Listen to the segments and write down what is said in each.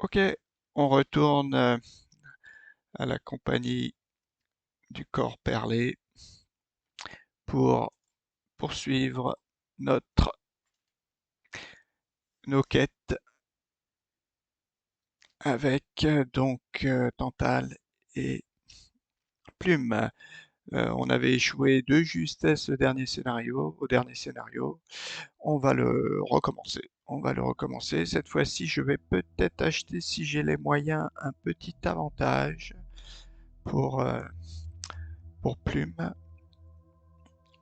Ok, on retourne à la compagnie du corps perlé pour poursuivre notre nos quêtes avec Tantale et Plume. On avait échoué de justesse au dernier scénario. On va le recommencer. On va le recommencer. Cette fois-ci, je vais peut-être acheter, si j'ai les moyens, un petit avantage pour, euh, pour Plume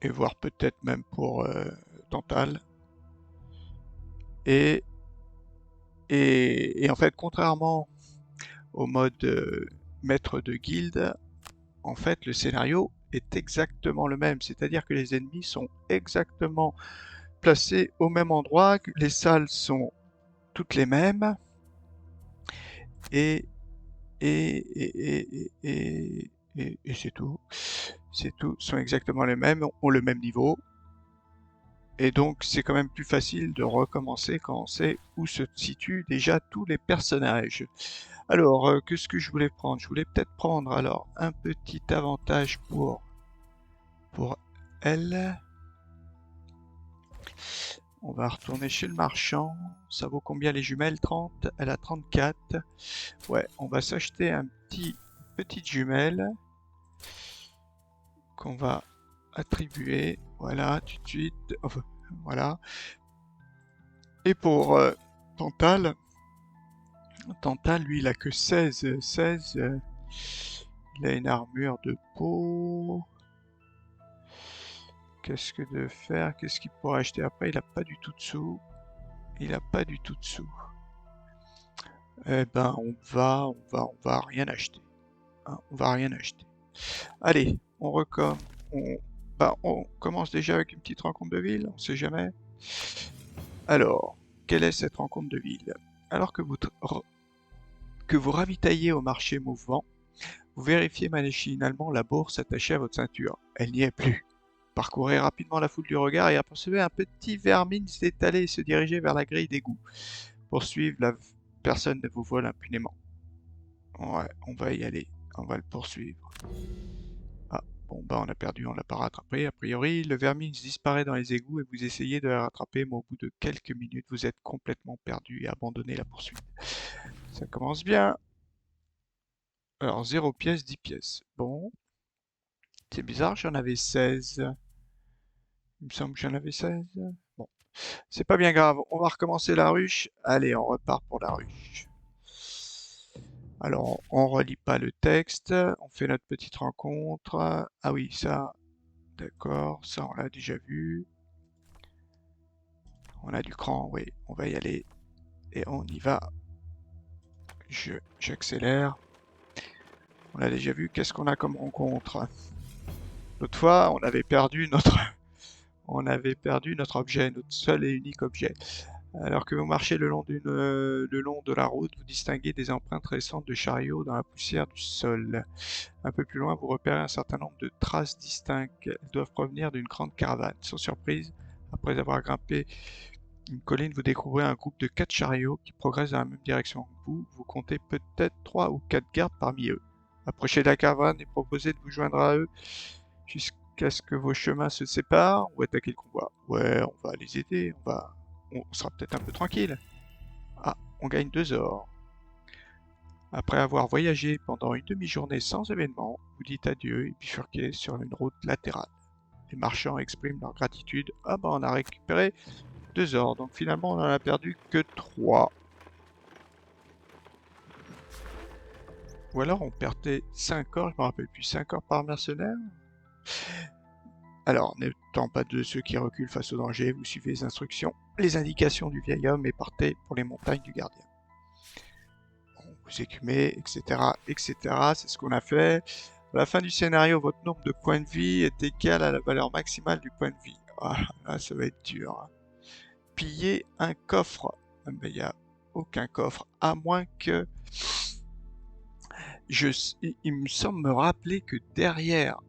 et voire peut-être même pour Tantale. Et, et en fait, contrairement au mode maître de guilde, en fait, le scénario est exactement le même. C'est-à-dire que les ennemis sont exactement placés au même endroit, que les salles sont toutes les mêmes, et, et, et c'est tout. C'est tout, sont exactement les mêmes, ont le même niveau. Et donc, c'est quand même plus facile de recommencer quand on sait où se situent déjà tous les personnages. Alors, qu'est-ce que je voulais prendre? Je voulais peut-être prendre alors un petit avantage pour elle. On va retourner chez le marchand. Ça vaut combien les jumelles? 30. Elle a 34. Ouais, on va s'acheter petite jumelle qu'on va attribuer. Voilà, tout de suite. Enfin, voilà. Et pour Tantal, Tantal, lui, il a que 16. 16. Il a une armure de peau. Qu'est-ce que de faire? Qu'est-ce qu'il pourrait acheter après? Il a pas du tout de sous. Il a pas du tout de sous. Eh ben, on va rien acheter. Hein, on va rien acheter. Allez, on, on commence déjà avec une petite rencontre de ville, on sait jamais. Alors, quelle est cette rencontre de ville? Alors que vous ravitaillez au marché mouvant, vous vérifiez machinalement la bourse attachée à votre ceinture. Elle n'y est plus. Parcourez rapidement la foule du regard et apercevez un petit vermine s'étaler et se diriger vers la grille d'égout. Poursuivre, personne ne vous vole impunément. Ouais, on va y aller. On va le poursuivre. Ah, bon, bah on a perdu, on l'a pas rattrapé. A priori, le vermine disparaît dans les égouts et vous essayez de la rattraper, mais au bout de quelques minutes, vous êtes complètement perdu et abandonnez la poursuite. Ça commence bien. Alors, 0 pièce, 10 pièces. Bon, c'est bizarre, j'en avais 16. Il me semble que j'en avais 16. Bon, c'est pas bien grave. On va recommencer la ruche. Allez, on repart pour la ruche. Alors, on relit pas le texte. On fait notre petite rencontre. Ah oui, ça, d'accord. Ça, on l'a déjà vu. On a du cran, oui. On va y aller. Et on y va. J'accélère. On l'a déjà vu. Qu'est-ce qu'on a comme rencontre? L'autre fois, on avait perdu notre objet, notre seul et unique objet. Alors que vous marchez le long de la route, vous distinguez des empreintes récentes de chariots dans la poussière du sol. Un peu plus loin, vous repérez un certain nombre de traces distinctes. Elles doivent provenir d'une grande caravane. Sans surprise, après avoir grimpé une colline, vous découvrez un groupe de 4 chariots qui progressent dans la même direction que vous. Vous comptez peut-être 3 ou 4 gardes parmi eux. Approchez de la caravane et proposez de vous joindre à eux jusqu'à ce que vos chemins se séparent ou attaquer le convoi. Ouais, on va les aider, on sera peut-être un peu tranquille. Ah, on gagne 2 ors. Après avoir voyagé pendant une demi-journée sans événement, vous dites adieu et bifurquez sur une route latérale. Les marchands expriment leur gratitude. Ah bah on a récupéré 2 ors, donc finalement on en a perdu que 3. Ou alors on perdait 5 ors, je me rappelle plus, 5 ors par mercenaire. Alors, n'étant pas de ceux qui reculent face au danger, vous suivez les instructions, les indications du vieil homme et partez pour les montagnes du gardien. Bon, vous écumez, etc., etc., c'est ce qu'on a fait. À la fin du scénario, votre nombre de points de vie est égal à la valeur maximale du point de vie. Ah, là, ça va être dur. Hein. Piller un coffre. Ah, ben, il n'y a aucun coffre, à moins que... il me semble me rappeler que derrière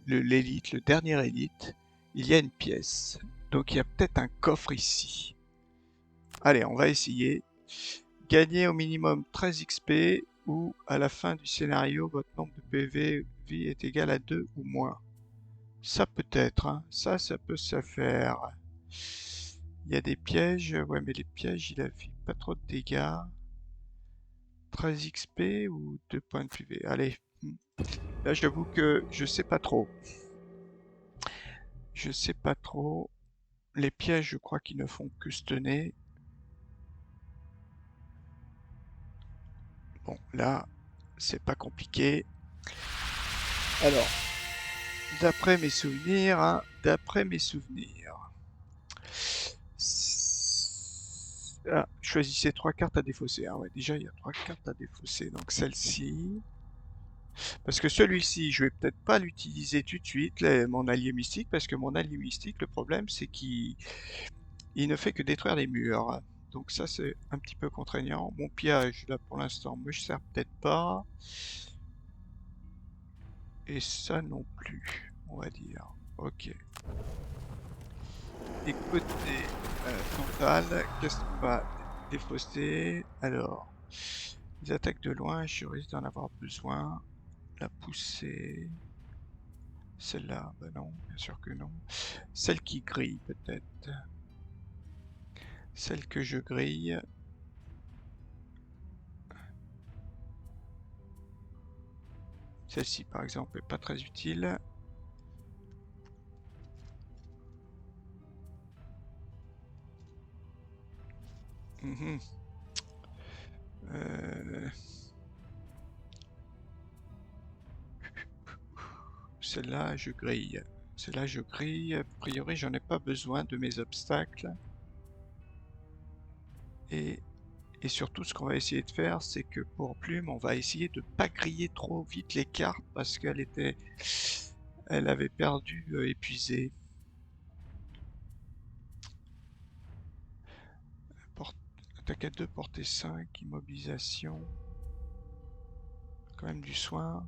l'élite, le dernier élite, il y a une pièce. Donc il y a peut-être un coffre ici. Allez, on va essayer. Gagnez au minimum 13 XP ou à la fin du scénario, votre nombre de PV vie est égal à 2 ou moins. Ça peut être, hein. Ça peut se faire. Il y a des pièges, ouais, mais les pièges, il affiche pas trop de dégâts. 13 XP ou 2 points de PV. Allez, là j'avoue que je sais pas trop. Je sais pas trop. Les pièges, je crois qu'ils ne font que stunner. Bon, là, c'est pas compliqué. Alors, d'après mes souvenirs, hein, d'après mes souvenirs. Ah, choisissez 3 cartes à défausser. Ah ouais, déjà il y a 3 cartes à défausser. Donc celle-ci. Parce que celui-ci, je vais peut-être pas l'utiliser tout de suite, mon allié mystique, parce que mon allié mystique, le problème, c'est qu'il ne fait que détruire les murs. Donc ça, c'est un petit peu contraignant. Mon pillage, là, pour l'instant, me sert peut-être pas. Et ça non plus, on va dire. Ok. Écoutez, Tantale, qu'est-ce qu'on va défausser? Alors, les attaques de loin, je risque d'en avoir besoin. La poussée. Celle-là, bah non, bien sûr que non. Celle qui grille, peut-être. Celle que je grille. Celle-ci, par exemple, est pas très utile. Mhm. Euh, Celle-là, je grille. Celle-là, je grille. A priori, j'en ai pas besoin de mes obstacles. Et, et surtout, ce qu'on va essayer de faire, c'est que pour Plume, on va essayer de pas griller trop vite les cartes parce elle avait perdu épuisé. Attaque à 2, portée 5, immobilisation. Quand même du soin.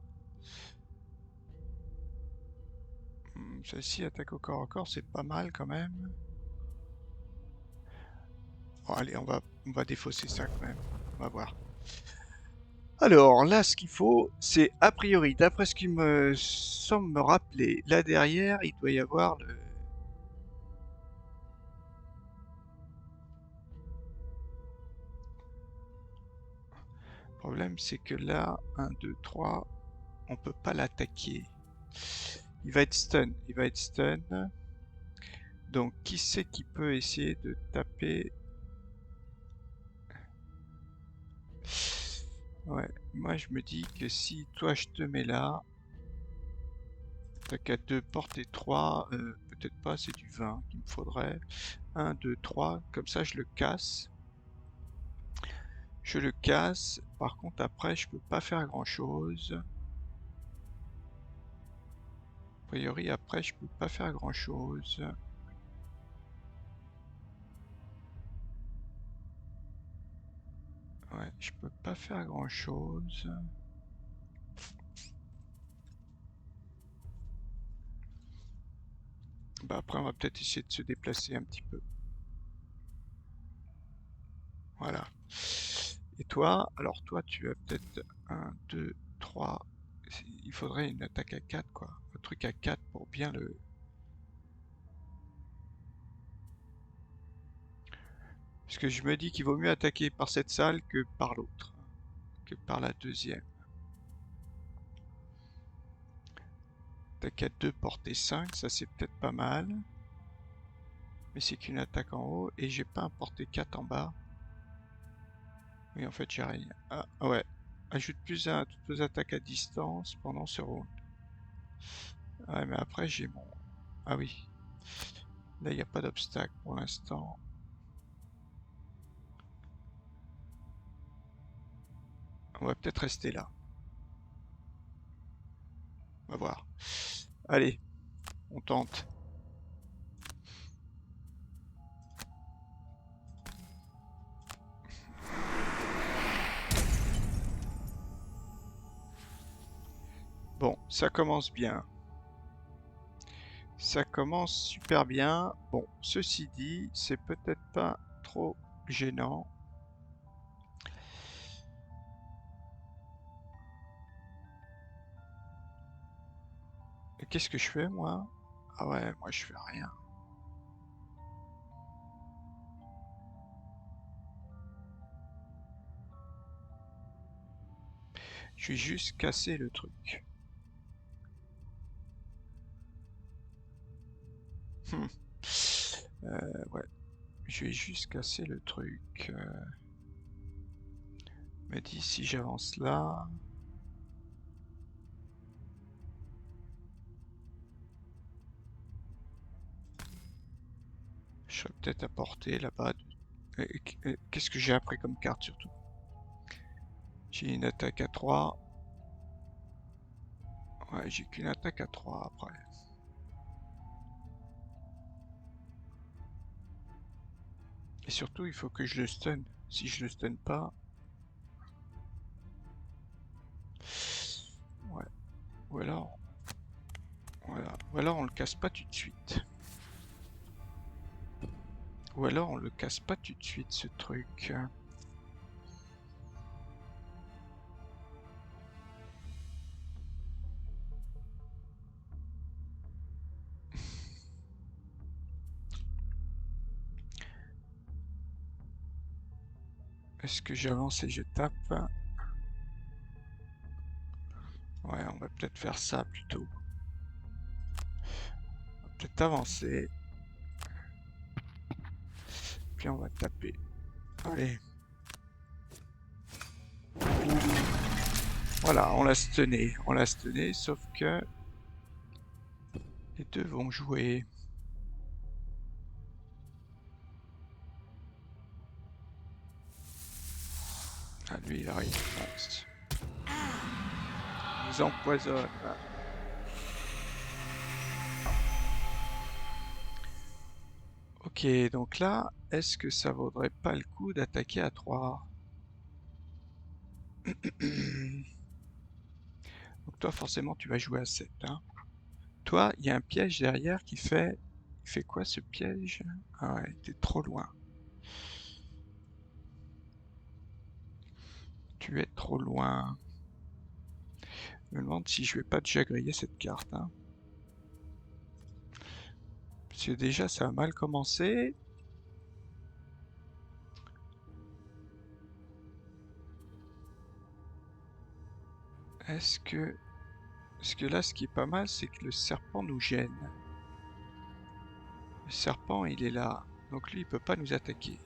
Celle-ci, attaque au corps à corps, c'est pas mal quand même. Bon, allez, on va défausser ça quand même. On va voir. Alors là, ce qu'il faut, c'est a priori, d'après ce qui me semble me rappeler, là derrière, il doit y avoir le... Le problème, c'est que là, 1, 2, 3, on peut pas l'attaquer. Il va être stun, il va être stun. Donc, qui c'est qui peut essayer de taper? Ouais, moi je me dis que si toi je te mets là, attaque à 2, portée 3, peut-être pas, c'est du 20 qu'il me faudrait. 1, 2, 3, comme ça je le casse. Je le casse, par contre après je peux pas faire grand chose. A priori après je peux pas faire grand chose. Ouais, je peux pas faire grand chose. Bah après on va peut-être essayer de se déplacer un petit peu. Voilà. Et toi, alors toi tu as peut-être 1, 2, 3. Il faudrait une attaque à 4 quoi. Un truc à 4 pour bien le... Parce que je me dis qu'il vaut mieux attaquer par cette salle que par l'autre. Que par la deuxième. Attaque à 2, portée 5, ça c'est peut-être pas mal. Mais c'est qu'une attaque en haut et j'ai pas un portée 4 en bas. Oui, en fait, j'ai rien. Ah, ouais. Ajoute plus 1 à toutes vos attaques à distance pendant ce round. Ouais, mais après, j'ai mon... Ah oui. Là, il n'y a pas d'obstacle pour l'instant. On va peut-être rester là. On va voir. Allez, on tente. Bon, ça commence bien. Ça commence super bien. Bon, ceci dit, c'est peut-être pas trop gênant. qu'est-ce que je fais, moi? Ah ouais, moi je fais rien. Je vais juste casser le truc. Ouais, je vais juste casser le truc. Me dit si j'avance là. Je serais peut-être à portée là-bas. Qu'est-ce que j'ai appris comme carte surtout? J'ai une attaque à 3. Ouais, j'ai qu'une attaque à 3 après. Et surtout, il faut que je le stun. Si je le stun pas... Ouais. Ou alors... Voilà. Ou alors on le casse pas tout de suite. Ou alors on le casse pas tout de suite ce truc. Est-ce que j'avance et je tape? Ouais, on va peut-être faire ça plutôt. On va peut-être avancer. Puis on va taper. Allez. Voilà, on l'a stunné, sauf que les deux vont jouer. Ah, lui, il arrive. Il nous empoisonne. Ok, donc là, est-ce que ça vaudrait pas le coup d'attaquer à 3? Donc toi, forcément, tu vas jouer à 7. Hein. Toi, il y a un piège derrière qui fait... Il fait quoi, ce piège? Ah ouais, t'es trop loin. Tu es trop loin. Je me demande si je vais pas déjà griller cette carte. Hein. Parce que déjà, ça a mal commencé. Est-ce que... Parce que là, ce qui est pas mal, c'est que le serpent nous gêne. Le serpent, il est là. Donc lui, il peut pas nous attaquer.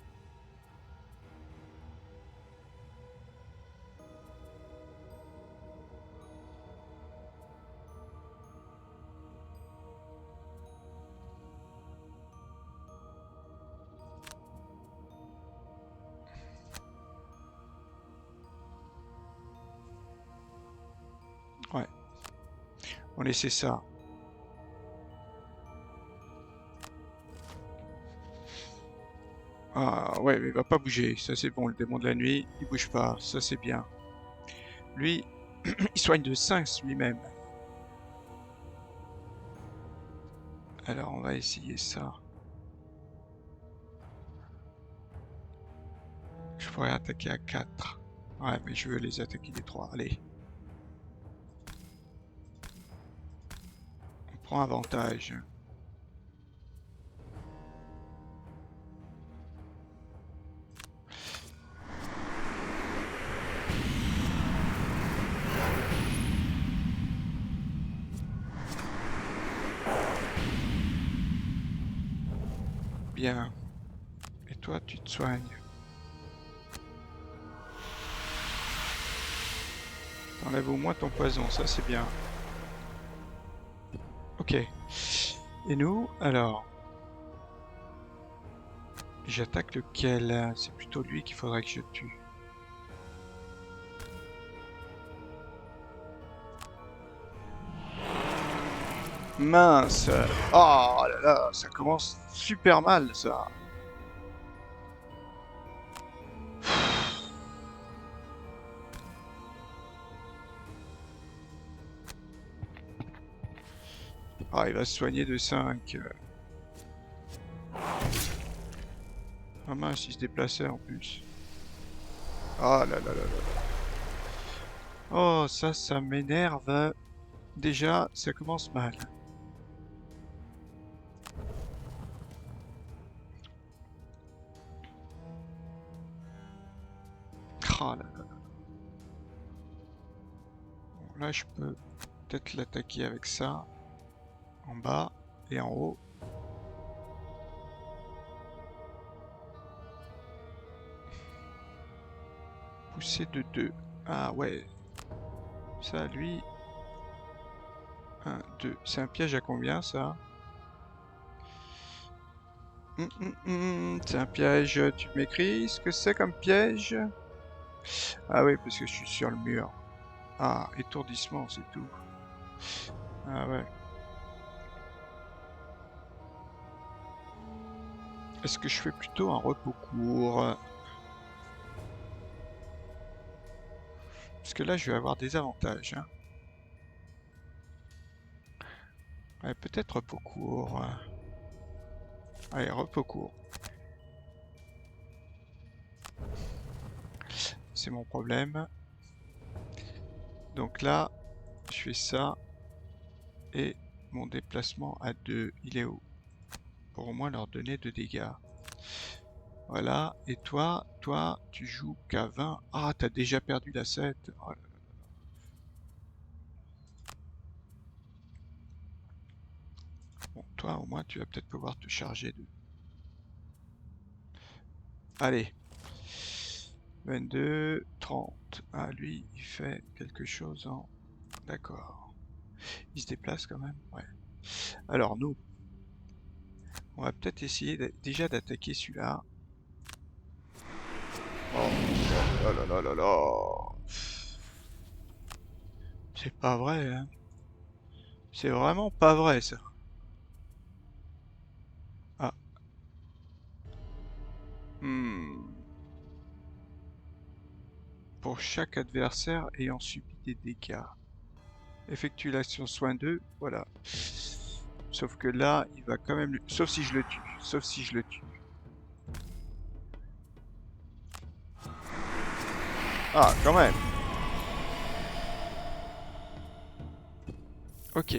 Ouais. On laissait ça. Ah ouais, mais il va pas bouger. Ça c'est bon, le démon de la nuit, il bouge pas. Ça c'est bien. Lui, il soigne de 5 lui-même. Alors on va essayer ça. Je pourrais attaquer à 4. Ouais, mais je veux les attaquer les 3. Allez. On prend avantage. Bien. Et toi, tu te soignes. T'enlèves au moins ton poison, ça c'est bien. Ok. Et nous, alors... J'attaque lequel? C'est plutôt lui qu'il faudrait que je tue. Mince! Oh là là, ça commence super mal ça. Ah, il va se soigner de 5. Ah mince, il se déplaçait en plus. Ah là là là là. Oh, ça m'énerve. Déjà, ça commence mal. Ah là là. Bon, là, je peux peut-être l'attaquer avec ça. En bas et en haut. Pousser de 2. Ah ouais. Ça, lui... 1, 2. C'est un piège à combien, ça? C'est un piège. Tu m'écris ce que c'est comme piège? Ah oui, parce que je suis sur le mur. Ah, étourdissement, c'est tout. Ah ouais. Est-ce que je fais plutôt un repos court? Parce que là, je vais avoir des avantages, hein. Ouais, peut-être repos court. Allez, repos court. C'est mon problème. Donc là, je fais ça. Et mon déplacement à 2, il est où? Pour au moins leur donner de dégâts. Voilà. Et toi, tu joues qu'à 20. Ah, t'as déjà perdu la 7. Oh là là. Bon, toi, au moins, tu vas peut-être pouvoir te charger de... Allez. 22, 30. Ah, lui, il fait quelque chose en... D'accord. Il se déplace quand même? Ouais. Alors, nous, on va peut-être essayer déjà d'attaquer celui-là. Oh là là là là. C'est pas vrai, hein. C'est vraiment pas vrai, ça. Ah. Hmm. Pour chaque adversaire ayant subi des dégâts. Effectue l'action soin 2, voilà. Sauf que là, il va quand même... Sauf si je le tue. Sauf si je le tue. Ah, quand même. Ok.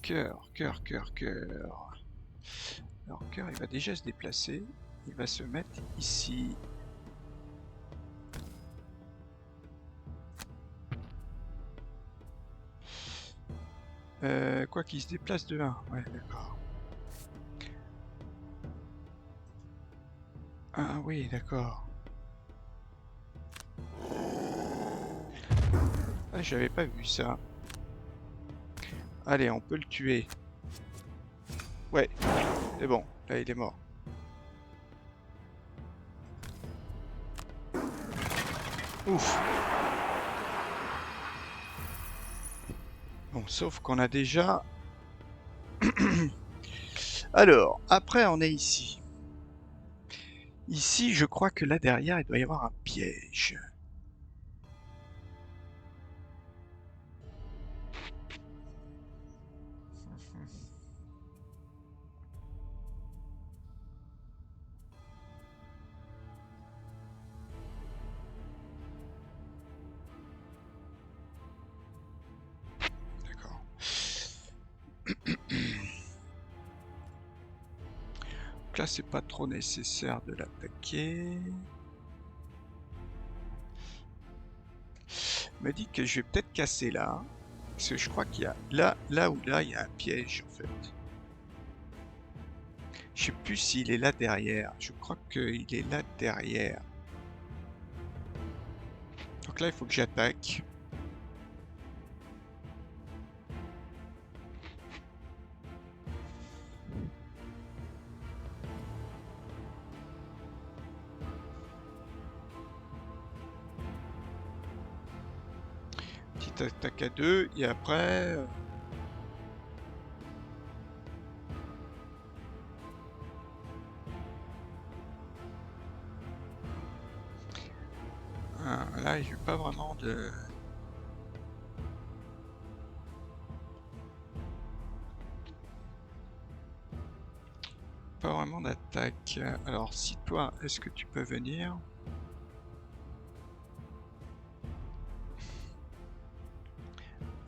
Cœur, cœur, cœur, cœur. Alors, cœur, il va déjà se déplacer. Il va se mettre ici. Quoi qu'il se déplace de 1. Ouais, d'accord. Ah oui, d'accord. Ah, j'avais pas vu ça. Allez, on peut le tuer. Ouais, c'est bon. Là, il est mort. Ouf. Bon, sauf qu'on a déjà... Alors, après, on est ici. Ici, je crois que là, derrière, il doit y avoir un piège. D'accord. Donc là, c'est pas trop nécessaire de l'attaquer. Me dit que je vais peut-être casser là. Parce que je crois qu'il y a là ou là, il y a un piège en fait. Je sais plus s'il est là derrière. Je crois qu'il est là derrière. Donc là, il faut que j'attaque. Petite attaque à 2 et après... là, j'ai pas vraiment de... Pas vraiment d'attaque. Alors, si toi, est-ce que tu peux venir?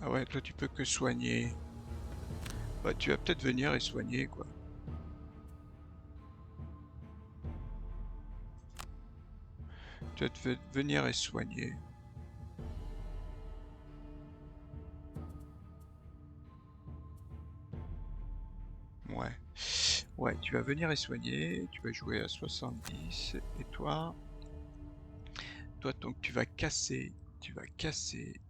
Ah ouais, toi tu peux que soigner. Bah tu vas peut-être venir et soigner quoi. Tu vas venir et soigner. Ouais. Ouais, tu vas venir et soigner. Tu vas jouer à 70. Et toi, donc tu vas casser. Tu vas casser.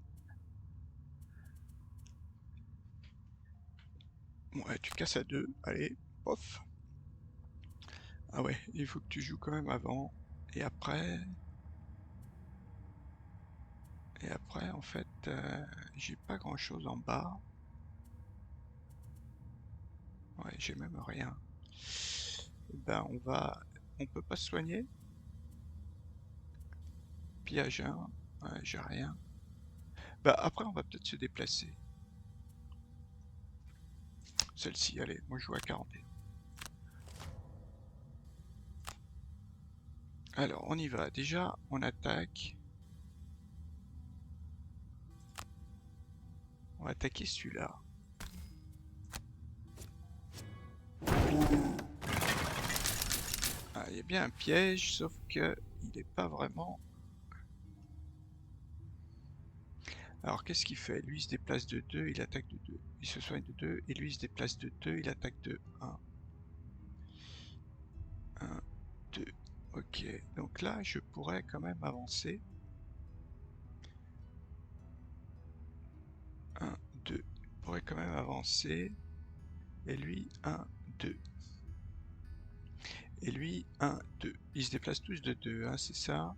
Ouais, tu casses à 2. Allez, pof. Ah ouais, il faut que tu joues quand même avant. Et après. Et après, en fait, j'ai pas grand chose en bas. Ouais, j'ai même rien. Eh ben, on peut pas se soigner. Pillage 1. Ouais, j'ai rien. Bah, après, on va peut-être se déplacer. Celle-ci, allez, moi je joue à 41. Alors, on y va. Déjà, on attaque. On va attaquer celui-là. Ah, il y a bien un piège, sauf que il n'est pas vraiment. Alors, qu'est-ce qu'il fait? Lui, il se déplace de 2, il attaque de 2. Il se soigne de 2, et lui, il se déplace de 2, il attaque de 1. 1, 2. Ok, donc là, je pourrais quand même avancer. 1, 2. Je pourrais quand même avancer. Et lui, 1, 2. Et lui, 1, 2. Ils se déplacent tous de 2, hein, c'est ça?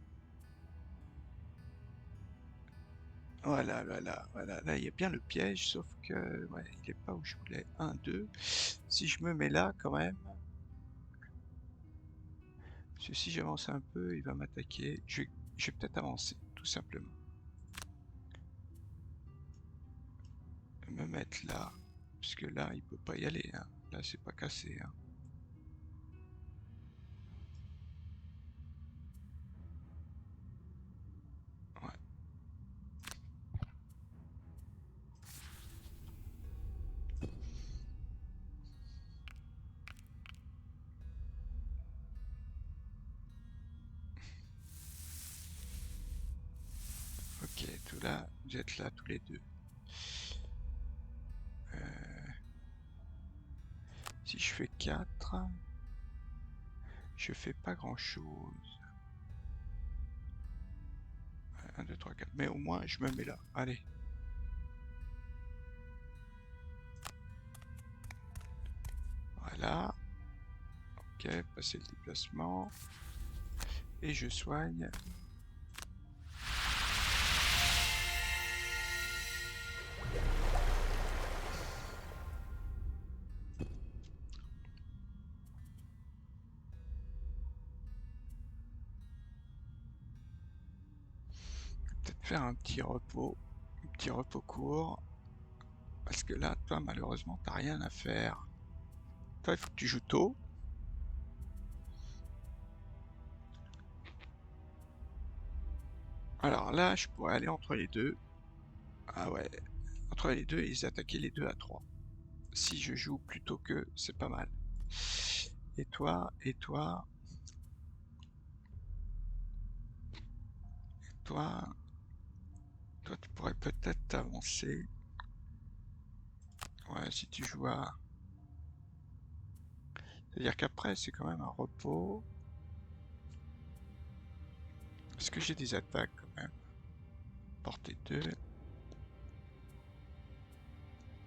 Voilà, voilà, voilà. Là, il y a bien le piège, sauf que ouais, il est pas où je voulais. 1, 2. Si je me mets là, quand même, parce que si j'avance un peu, il va m'attaquer. Je vais peut-être avancer, tout simplement. Me mettre là, parce que là, il peut pas y aller. Hein. Là, c'est pas cassé. Hein. Ouais. Ok, tout là, vous êtes là tous les deux. Si je fais 4, je fais pas grand chose. 1, 2, 3, 4. Mais au moins, je me mets là. Allez. Voilà. Ok, passer le déplacement. Et je soigne. Peut-être faire un petit repos court. Parce que là, toi, malheureusement, t'as rien à faire. Toi, il faut que tu joues tôt. Alors là, je pourrais aller entre les deux. Ah ouais, entre les deux et les attaquer les deux à 3. Si je joue plutôt que, c'est pas mal. Et toi, toi, toi, tu pourrais peut-être t'avancer. Ouais, si tu joues à... C'est-à-dire qu'après, c'est quand même un repos. Est-ce que j'ai des attaques quand même? Portée 2.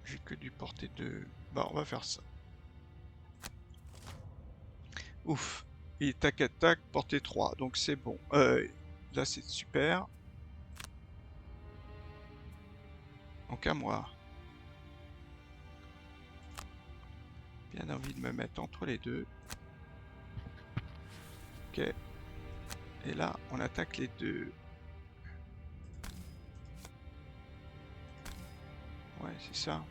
J'ai que du portée 2. Bah, on va faire ça. Ouf. Et tac, portée 3. Donc c'est bon. Là, c'est super. Donc à moi. Bien envie de me mettre entre les deux. Ok. Et là, on attaque les deux. Ouais, c'est ça.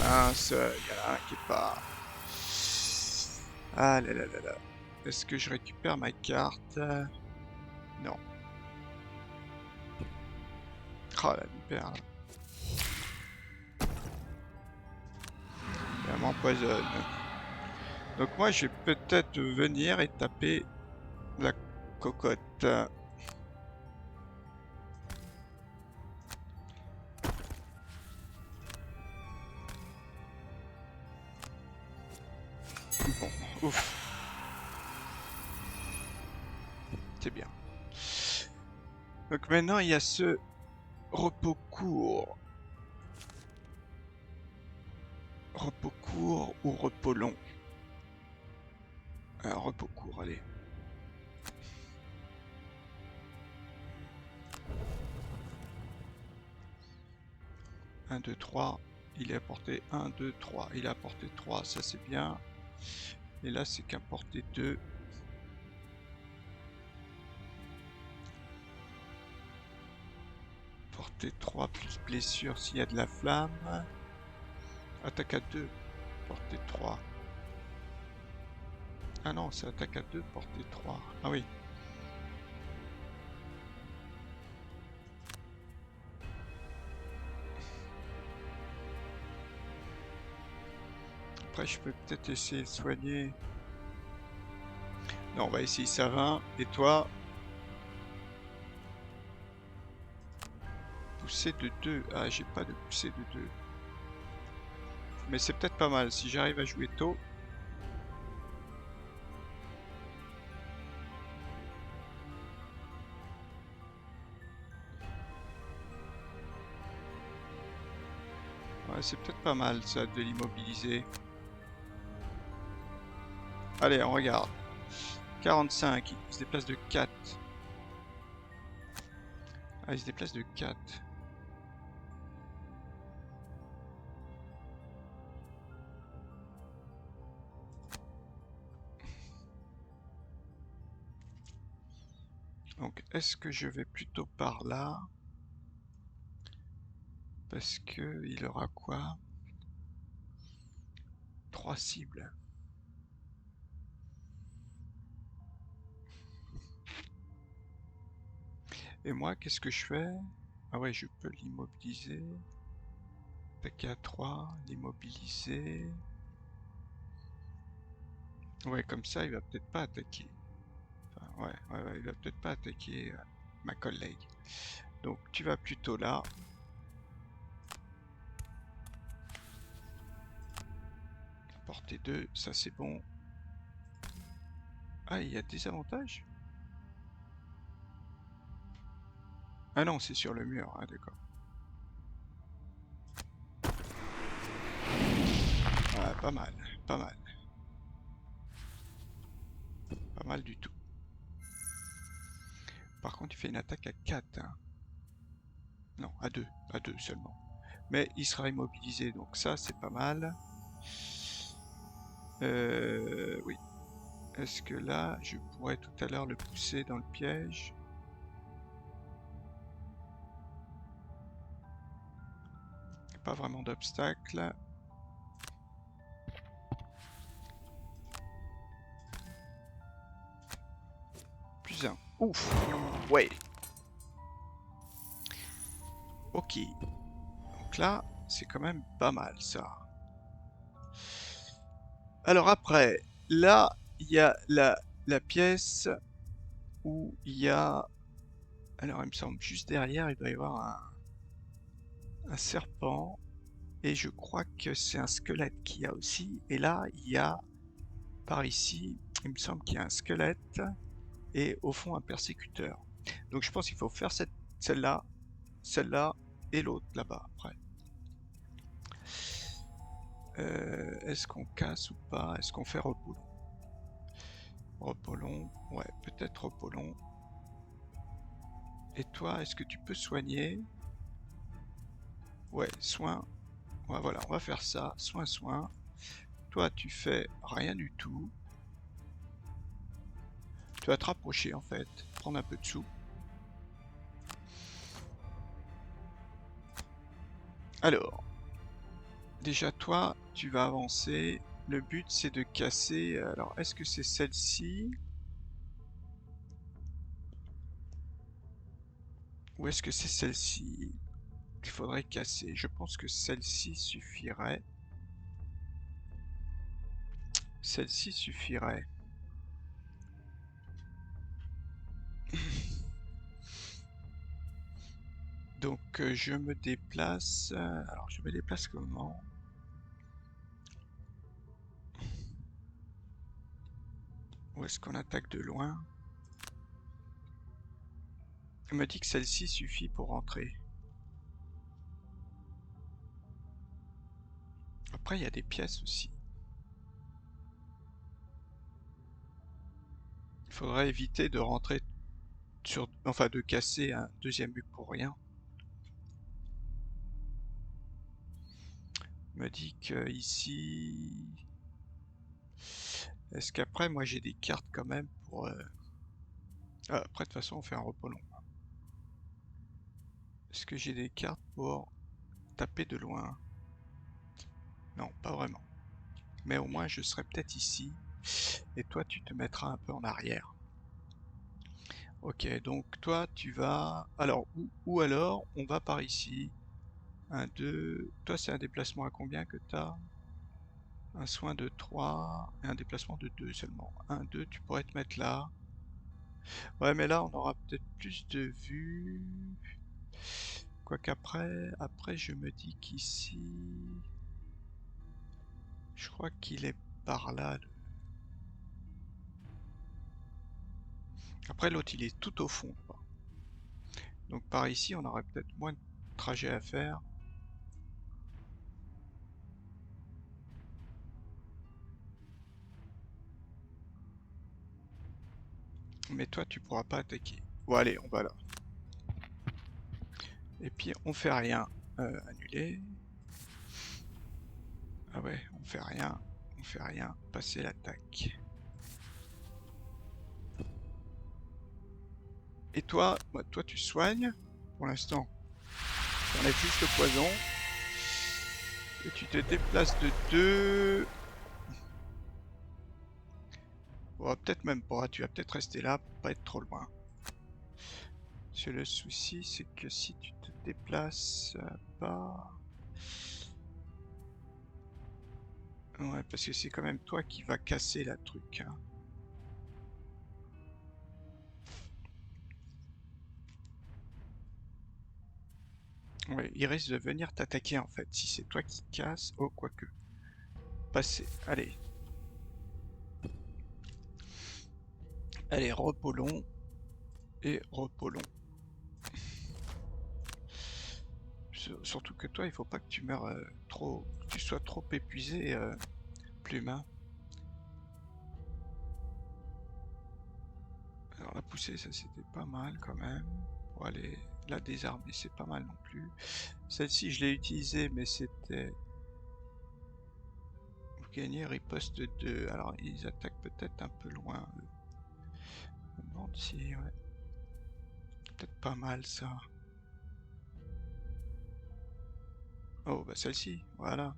Un seul. Il y en a un qui est pas... Ah là là là là. Est-ce que je récupère ma carte? Non. Oh la perle. Elle m'empoisonne. Donc moi, je vais peut-être venir et taper la cocotte. Bon, ouf. C'est bien. Donc maintenant, il y a ce repos court. Repos court ou repos long? Repos court, allez. Un, 2, 3. Il est apporté 1, 2, 3. Il a apporté 3, ça c'est bien. Et là, c'est qu'à portée 2. Portée 3 plus blessure s'il y a de la flamme. Attaque à 2, portée 3. Ah non, c'est attaque à 2, portée 3. Ah oui. Après, je peux peut-être essayer de soigner. Non, on va essayer ça 20. Et toi? Poussée de 2. Ah, j'ai pas de poussée de 2. Mais c'est peut-être pas mal si j'arrive à jouer tôt. Ouais, c'est peut-être pas mal ça de l'immobiliser. Allez, on regarde. 45, il se déplace de 4. Ah, il se déplace de 4. Donc, est-ce que je vais plutôt par là? Parce que il aura quoi? 3 cibles. Et moi, qu'est-ce que je fais? Ah ouais, je peux l'immobiliser. Attaquer à 3, l'immobiliser. Ouais, comme ça, il va peut-être pas attaquer. Enfin, ouais, il va peut-être pas attaquer ma collègue. Donc, tu vas plutôt là. Portée 2, ça c'est bon. Ah, il y a des avantages? Ah non, c'est sur le mur, ah d'accord. Ah, pas mal, pas mal. Pas mal du tout. Par contre, il fait une attaque à 4. Hein. Non, à 2 seulement. Mais il sera immobilisé, donc ça c'est pas mal. Oui. Est-ce que là, je pourrais tout à l'heure le pousser dans le piège? Pas vraiment d'obstacle. Plus un. Ouf. Ouais. Ok. Donc là, c'est quand même pas mal ça. Alors après, là, il y a la pièce où il y a... Alors il me semble juste derrière, il doit y avoir un serpent. Et je crois que c'est un squelette qu'il y a aussi. Et là, il y a, par ici, il me semble qu'il y a un squelette. Et au fond, un persécuteur. Donc je pense qu'il faut faire celle-là, celle-là et l'autre là-bas après. Est-ce qu'on casse ou pas? Est-ce qu'on fait repos long? Repos long, ouais, peut-être repos long. Et toi, est-ce que tu peux soigner? Ouais, soin. Ouais, voilà, on va faire ça. Soin, soin. Toi, tu fais rien du tout. Tu vas te rapprocher en fait, prendre un peu de sous. Alors, déjà toi, tu vas avancer. Le but c'est de casser. Alors, est-ce que c'est celle-ci? Ou est-ce que c'est celle-ci qu'il faudrait casser? Je pense que celle-ci suffirait. Celle-ci suffirait. Donc je me déplace. Alors je me déplace comment? Où est-ce qu'on attaque de loin? On me dit que celle-ci suffit pour rentrer. Après il y a des pièces aussi. Il faudrait éviter de rentrer sur... Enfin de casser un deuxième mur pour rien. On me dit que ici... Est-ce qu'après moi j'ai des cartes quand même pour... Ah, après de toute façon on fait un repos long. Est-ce que j'ai des cartes pour taper de loin? Non, pas vraiment. Mais au moins je serai peut-être ici. Et toi tu te mettras un peu en arrière. Ok, donc toi tu vas... Alors, ou alors on va par ici. Un 2. Toi c'est un déplacement à combien que t'as? Un soin de 3 et un déplacement de 2 seulement. Un 2 tu pourrais te mettre là. Ouais mais là on aura peut-être plus de vue. Quoiqu'après je me dis qu'ici... Je crois qu'il est par là. Après l'autre il est tout au fond là-bas. Donc par ici on aurait peut-être moins de trajet à faire. Mais toi tu pourras pas attaquer. Bon allez on va là. Et puis on fait rien. Annuler. Ah ouais, on fait rien. On fait rien. Passer l'attaque. Et toi, bah, toi tu soignes. Pour l'instant, on enlèves juste le poison. Et tu te déplaces de 2. Bon, peut-être même pas. Tu vas peut-être rester là pour pas être trop loin. Parce que le souci, c'est que si tu te déplaces pas... Ouais, parce que c'est quand même toi qui va casser la truc. Hein. Ouais, il risque de venir t'attaquer en fait. Si c'est toi qui casse... Oh, quoique. Passer. Allez. Allez, repos long. Et repos long. Surtout que toi, il faut pas que tu meurs trop... Tu sois trop épuisé, Plume. Hein. Alors la poussée, ça c'était pas mal quand même. Pour aller la désarmer, c'est pas mal non plus. Celle-ci, je l'ai utilisée, mais c'était... Vous gagnez riposte 2. Alors, ils attaquent peut-être un peu loin. Je me demande si... Ouais. Peut-être pas mal, ça. Oh, bah celle-ci, voilà.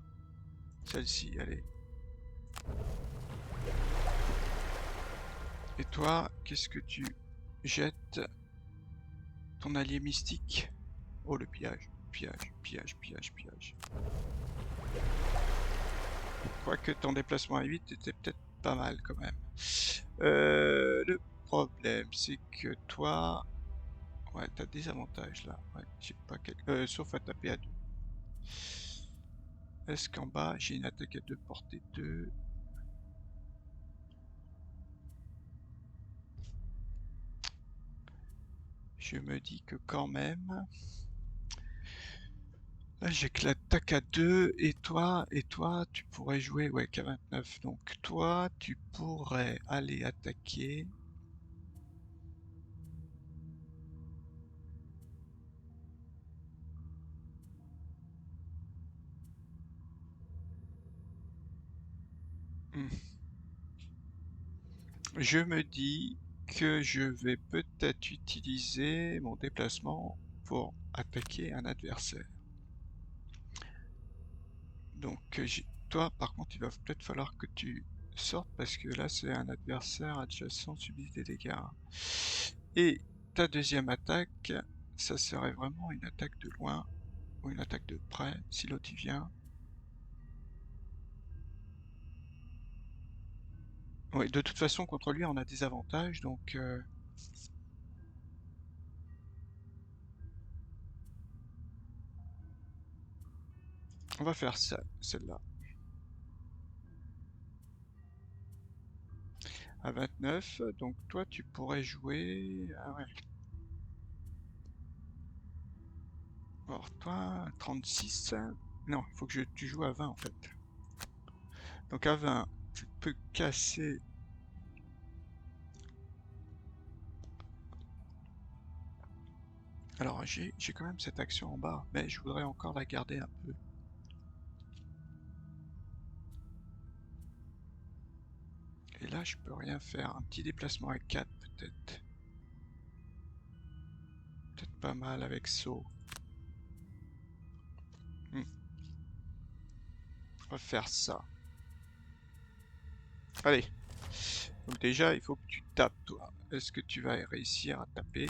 Celle-ci, allez. Et toi, qu'est-ce que tu jettes? Ton allié mystique? Oh, le pillage. Pillage, pillage, pillage, pillage. Quoique ton déplacement à 8 était peut-être pas mal quand même. Le problème, c'est que toi... Ouais, t'as des avantages là. Ouais, j'ai pas quel... sauf à taper à 2. Est-ce qu'en bas, j'ai une attaque à 2 portée 2? Je me dis que quand même... Là, j'ai que l'attaque à 2 et toi, tu pourrais jouer... Ouais, qu'à 29. Donc toi, tu pourrais aller attaquer... Hmm. Je me dis que je vais peut-être utiliser mon déplacement pour attaquer un adversaire. Donc toi par contre il va peut-être falloir que tu sortes parce que là c'est un adversaire adjacent subit des dégâts. Et ta deuxième attaque, ça serait vraiment une attaque de loin ou une attaque de près si l'autre y vient. Oui, de toute façon, contre lui, on a des avantages, donc on va faire ça, celle-là. À 29, donc toi, tu pourrais jouer... Ah ouais. Alors toi, 36... Non, il faut que tu joues à 20 en fait. Donc à 20, tu peux casser... Alors j'ai quand même cette action en bas, mais je voudrais encore la garder un peu. Et là, je peux rien faire. Un petit déplacement à 4 peut-être. Peut-être pas mal avec saut. Hmm, on va faire ça. Allez. Donc déjà, il faut que tu tapes, toi. Est-ce que tu vas réussir à taper?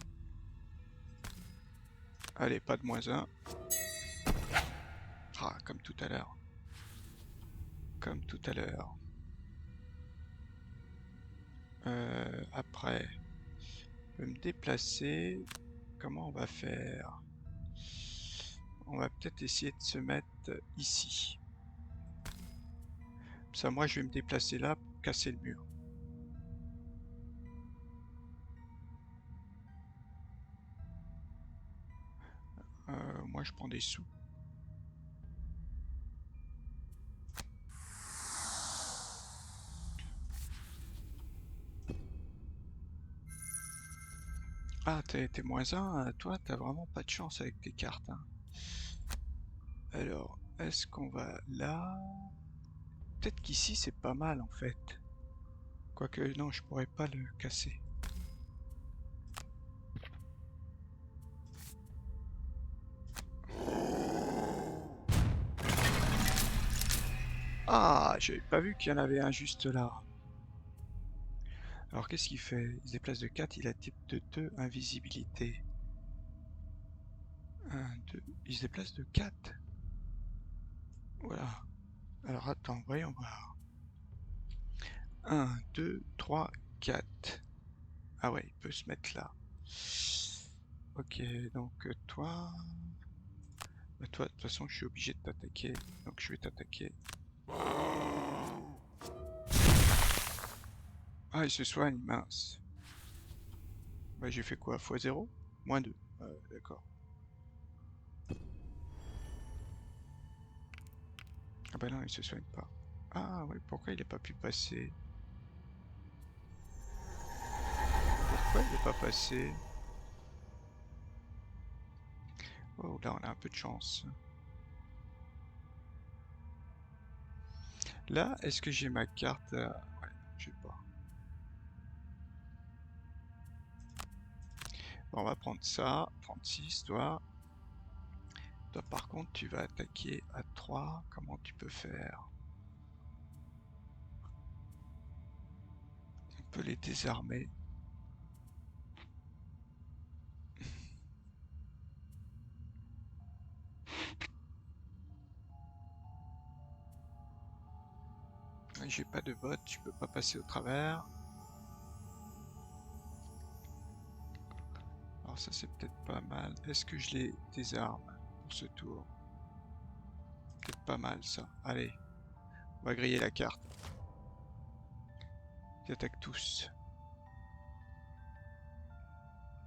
Allez, pas de -1. Ah, comme tout à l'heure. Comme tout à l'heure. Après, je vais me déplacer. Comment on va faire? On va peut-être essayer de se mettre ici. Ça, moi, je vais me déplacer là pour casser le mur. Moi, je prends des sous. Ah, t'es -1, toi, t'as vraiment pas de chance avec tes cartes, hein. Alors, est-ce qu'on va là? Peut-être qu'ici, c'est pas mal, en fait. Quoique, non, je pourrais pas le casser. Ah, j'avais pas vu qu'il y en avait un juste là. Alors, qu'est-ce qu'il fait? Il se déplace de 4, il a type de 2, invisibilité. 1, 2, il se déplace de 4. Voilà. Alors, attends, voyons voir. 1, 2, 3, 4. Ah ouais, il peut se mettre là. Ok, donc toi... Bah, toi, de toute façon, je suis obligé de t'attaquer. Donc, je vais t'attaquer. Ah, il se soigne, mince. Bah, j'ai fait quoi? x0? -2. D'accord. Ah bah non, il se soigne pas. Ah ouais, pourquoi il n'a pas pu passer? Pourquoi il n'est pas passé? Oh, là, on a un peu de chance. Là, est-ce que j'ai ma carte? Ouais, non, j'ai pas. Bon, on va prendre ça. 36, toi. Toi, par contre, tu vas attaquer à 3. Comment tu peux faire? On peut les désarmer. J'ai pas de botte, tu peux pas passer au travers. Alors ça, c'est peut-être pas mal. Est-ce que je les désarme pour ce tour? Peut-être pas mal, ça. Allez, on va griller la carte. Ils attaquent tous.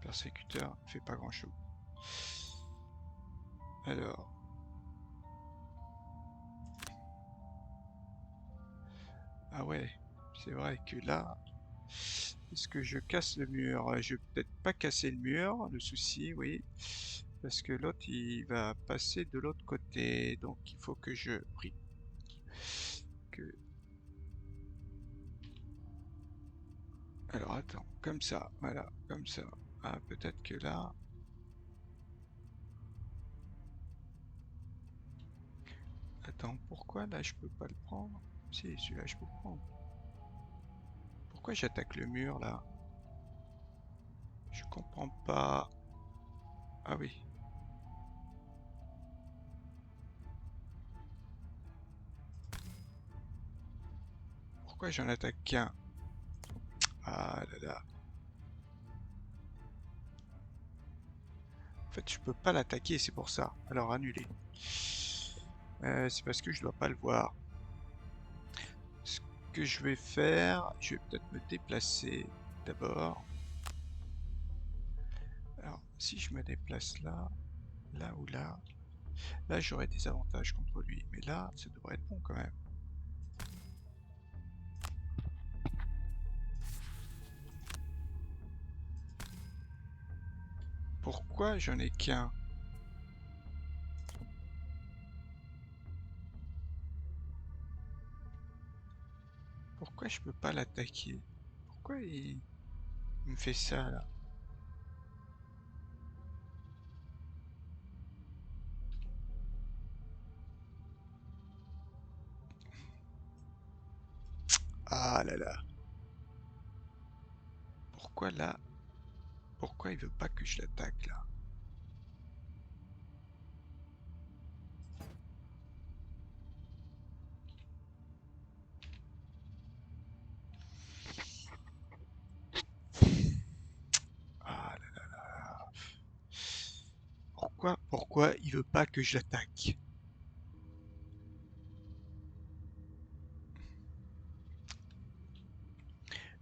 Persécuteur ne fait pas grand-chose. Alors. Ah ouais, c'est vrai que là, est-ce que je casse le mur? Je vais peut-être pas casser le mur, le souci, oui. Parce que l'autre, il va passer de l'autre côté. Donc, il faut que je... Oui. Que... Alors, attends, comme ça, voilà, comme ça. Ah, peut-être que là... Attends, pourquoi là, je peux pas le prendre? Si, celui-là, je peux le prendre. Pourquoi j'attaque le mur, là? Je comprends pas. Ah oui. Pourquoi j'en attaque qu'un? Ah là là. En fait, je peux pas l'attaquer, c'est pour ça. Alors, annuler. C'est parce que je dois pas le voir. Ce que je vais faire, je vais peut-être me déplacer d'abord. Alors, si je me déplace là, là ou là, là j'aurai des avantages contre lui. Mais là, ça devrait être bon quand même. Pourquoi j'en ai qu'un? Pourquoi je peux pas l'attaquer? Pourquoi il me fait ça là? Ah là là. Pourquoi là? Pourquoi il veut pas que je l'attaque là? Ah là là là. Pourquoi il veut pas que je l'attaque?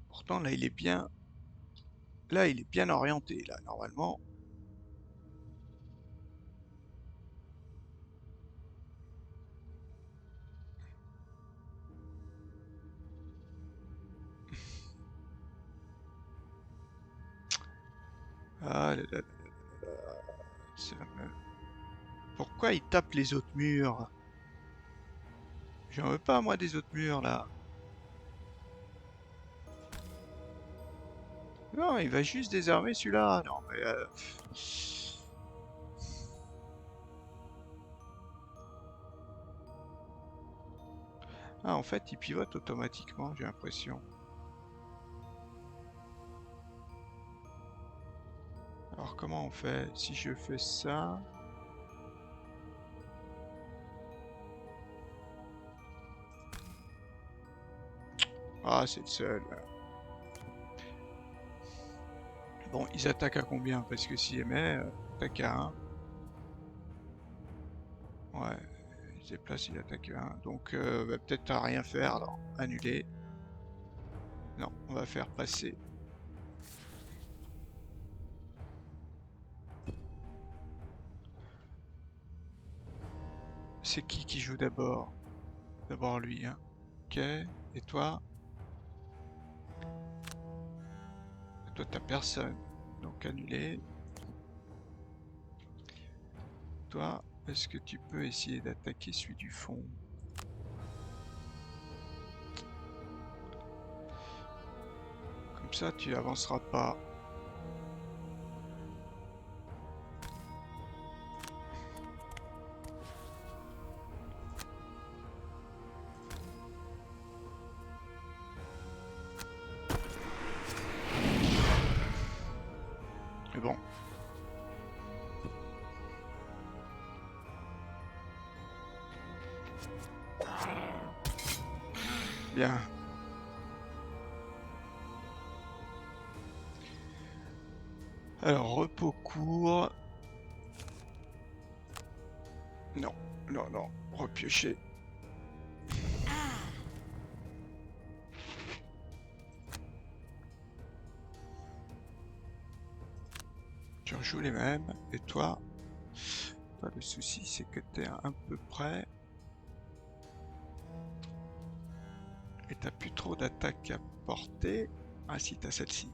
Pourtant là il est bien. Là il est bien orienté là, normalement. Ah là là là là là. Ça me- Pourquoi il tape les autres murs? J'en veux pas moi des autres murs là. Non, il va juste désarmer celui-là. Non mais ah en fait il pivote automatiquement, j'ai l'impression. Alors comment on fait? Si je fais ça. Ah c'est le seul. Bon, ils attaquent à combien? Parce que s'ils aimaient, attaque à 1. Ouais, il se déplace, il attaque à 1. Donc bah, peut-être à rien faire alors. Annuler. Non, on va faire passer. C'est qui joue d'abord? D'abord lui, hein. Ok. Et toi? Toi t'as personne. Donc annuler. Toi, est-ce que tu peux essayer d'attaquer celui du fond? Comme ça, tu avanceras pas. Mais bon. Bien. Alors, repos court. Non, non, non. Repiocher. Tu rejoues les mêmes. Et toi, le souci, c'est que t'es un peu près. Et t'as plus trop d'attaques à porter. Ah si, t'as celle-ci.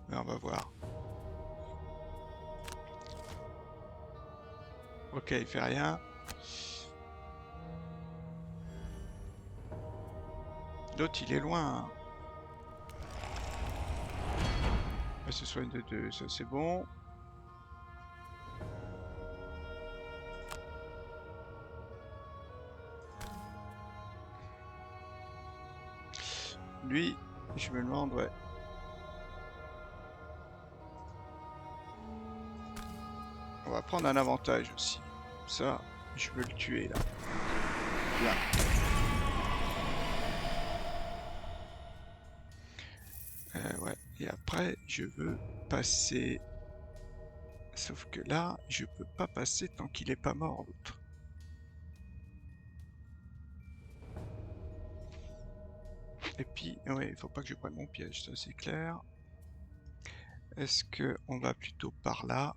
Mais on va voir. Ok, il fait rien. L'autre, il est loin, hein. Il se soigne de 2, ça c'est bon. Lui, je me demande, ouais. On va prendre un avantage aussi. Ça, je veux le tuer là. Là. Et après, je veux passer. Sauf que là, je peux pas passer tant qu'il est pas mort, l'autre. Et puis, ouais, il faut pas que je prenne mon piège, ça c'est clair. Est-ce que on va plutôt par là?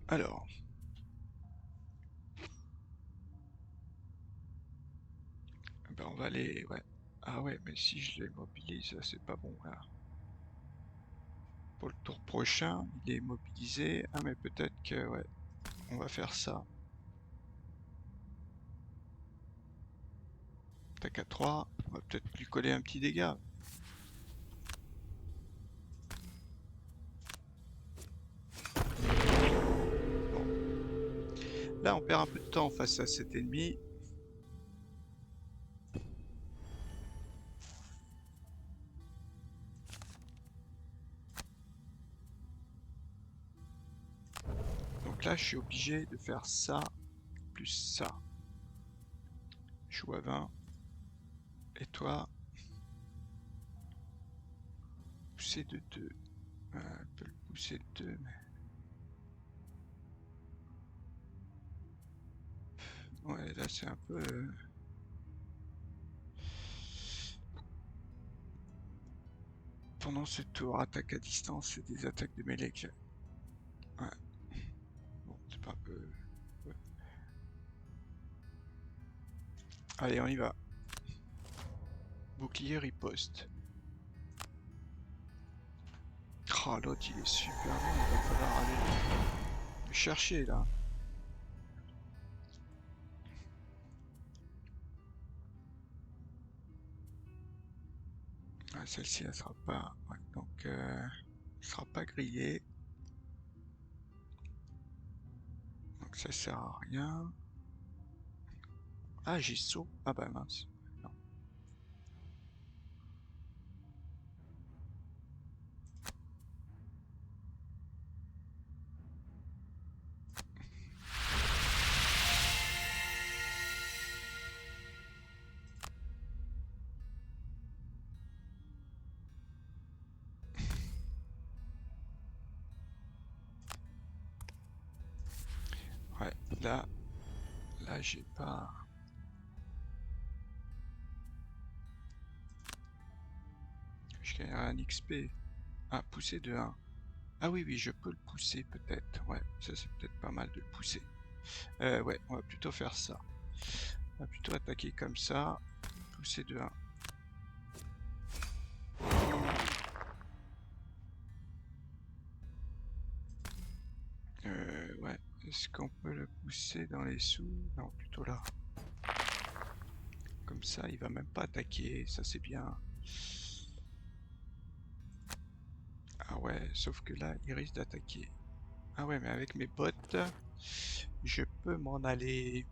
Alors. Ben on va aller... Ouais. Ah ouais, mais si je les mobilise, c'est pas bon là. Pour le tour prochain, il est mobilisé. Ah mais peut-être que... Ouais, on va faire ça. Tac à 3. On va peut-être lui coller un petit dégât. Bon. Là, on perd un peu de temps face à cet ennemi. Donc là, je suis obligé de faire ça, plus ça. Je joue à 20. Et toi, pousser de 2. On peut le pousser de 2, mais... Ouais, là, c'est un peu... Pendant ce tour, attaque à distance, c'est des attaques de mêlée que j'ai. Ouais. Bon, c'est pas un peu... Ouais. Allez, on y va. Bouclier riposte. Oh, l'autre il est super bon, il va falloir aller le chercher là. Ah, celle-ci elle sera pas... Ouais, donc elle sera pas grillée. Donc ça sert à rien. Ah, j'ai saut. Ah bah mince. Non. Ouais, là j'ai pas... Je gagne un XP. Ah, pousser de 1. Ah oui, oui, je peux le pousser peut-être. Ouais, ça c'est peut-être pas mal de le pousser. Ouais, on va plutôt faire ça. On va plutôt attaquer comme ça. Pousser de 1. Ouais. Est-ce qu'on peut le pousser dans les sous? Non, plutôt là. Comme ça, il va même pas attaquer. Ça, c'est bien. Ah ouais, sauf que là, il risque d'attaquer. Ah ouais, mais avec mes bottes, je peux m'en aller.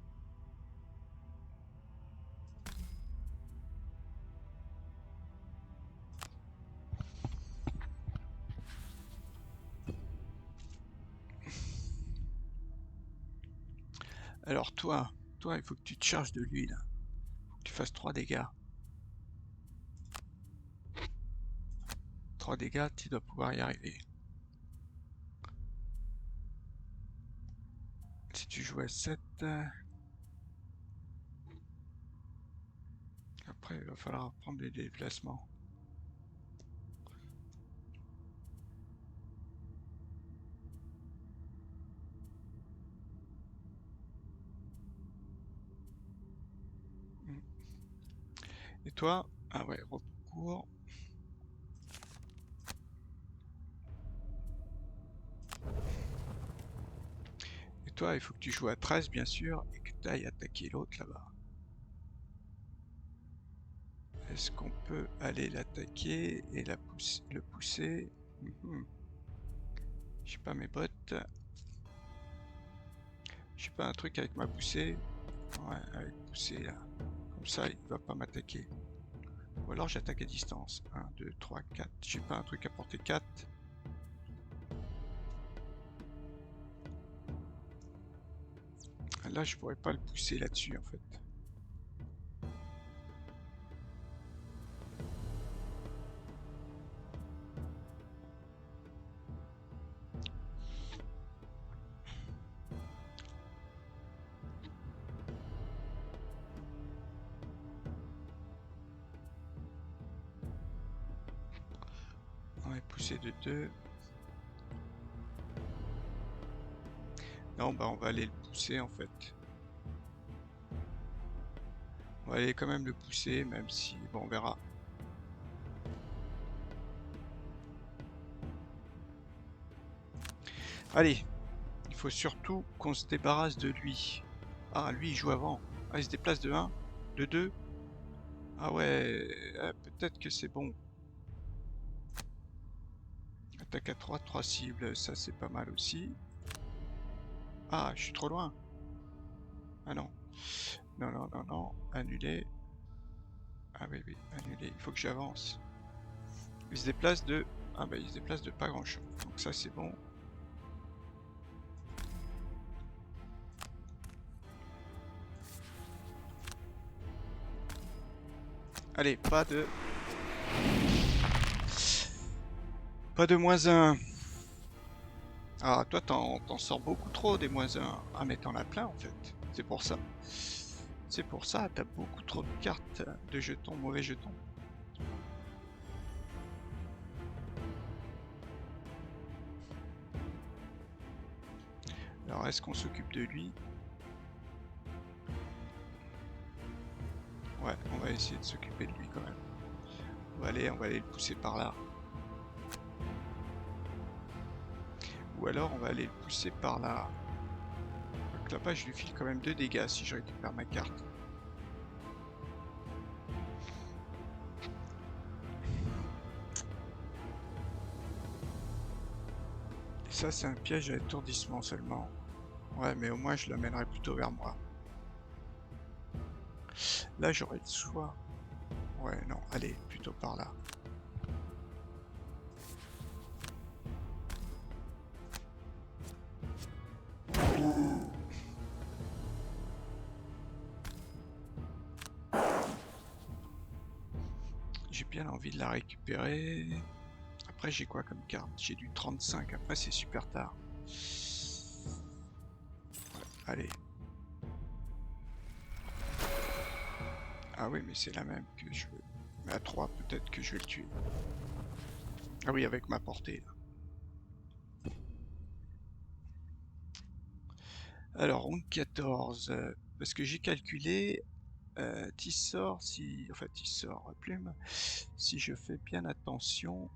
Alors toi, il faut que tu te charges de lui, là. Faut que tu fasses 3 dégâts. 3 dégâts, tu dois pouvoir y arriver. Si tu joues à 7, après, il va falloir prendre des déplacements. Et toi? Ah ouais, recours. Et toi, il faut que tu joues à 13, bien sûr, et que tu ailles attaquer l'autre là-bas. Est-ce qu'on peut aller l'attaquer et le pousser? J'ai pas mes bottes. J'ai pas un truc avec ma poussée. Ouais, avec poussée là. Comme ça, il va pas m'attaquer. Ou alors j'attaque à distance. 1, 2, 3, 4. J'ai pas un truc à portée 4. Là, je pourrais pas le pousser là-dessus, en fait. On va pousser de 2. Non, bah on va aller le pousser, en fait. On va aller quand même le pousser, même si... Bon, on verra. Allez, il faut surtout qu'on se débarrasse de lui. Ah, lui, il joue avant. Ah, il se déplace de 1, de 2. Ah ouais, peut-être que c'est bon. Attaque à 3, 3 cibles, ça c'est pas mal aussi. Ah, je suis trop loin. Ah non. Non, non, non, non. Annuler. Ah oui, oui, annuler. Il faut que j'avance. Il se déplace de... Ah bah il se déplace de pas grand chose. Donc ça c'est bon. Allez, pas de... Pas de -1. Ah, toi t'en sors beaucoup trop des -1. Ah mais t'en as plein en fait. C'est pour ça. C'est pour ça, t'as beaucoup trop de cartes de jetons, mauvais jetons. Alors est-ce qu'on s'occupe de lui? Ouais, on va essayer de s'occuper de lui quand même. On va aller le pousser par là. Ou alors on va aller le pousser par là. Donc là-bas je lui file quand même 2 dégâts si je récupère ma carte. Et ça c'est un piège à étourdissement seulement. Ouais mais au moins je l'amènerai plutôt vers moi. Là j'aurais le choix. Ouais non, allez, plutôt par là. J'ai bien envie de la récupérer. Après j'ai quoi comme carte? J'ai du 35, après c'est super tard. Ouais, allez. Ah oui mais c'est la même que je veux. Mais à 3 peut-être que je vais le tuer. Ah oui avec ma portée là. Alors ronde 14. Parce que j'ai calculé Tissor, si... Enfin Tissor, Plume. Si je fais bien attention,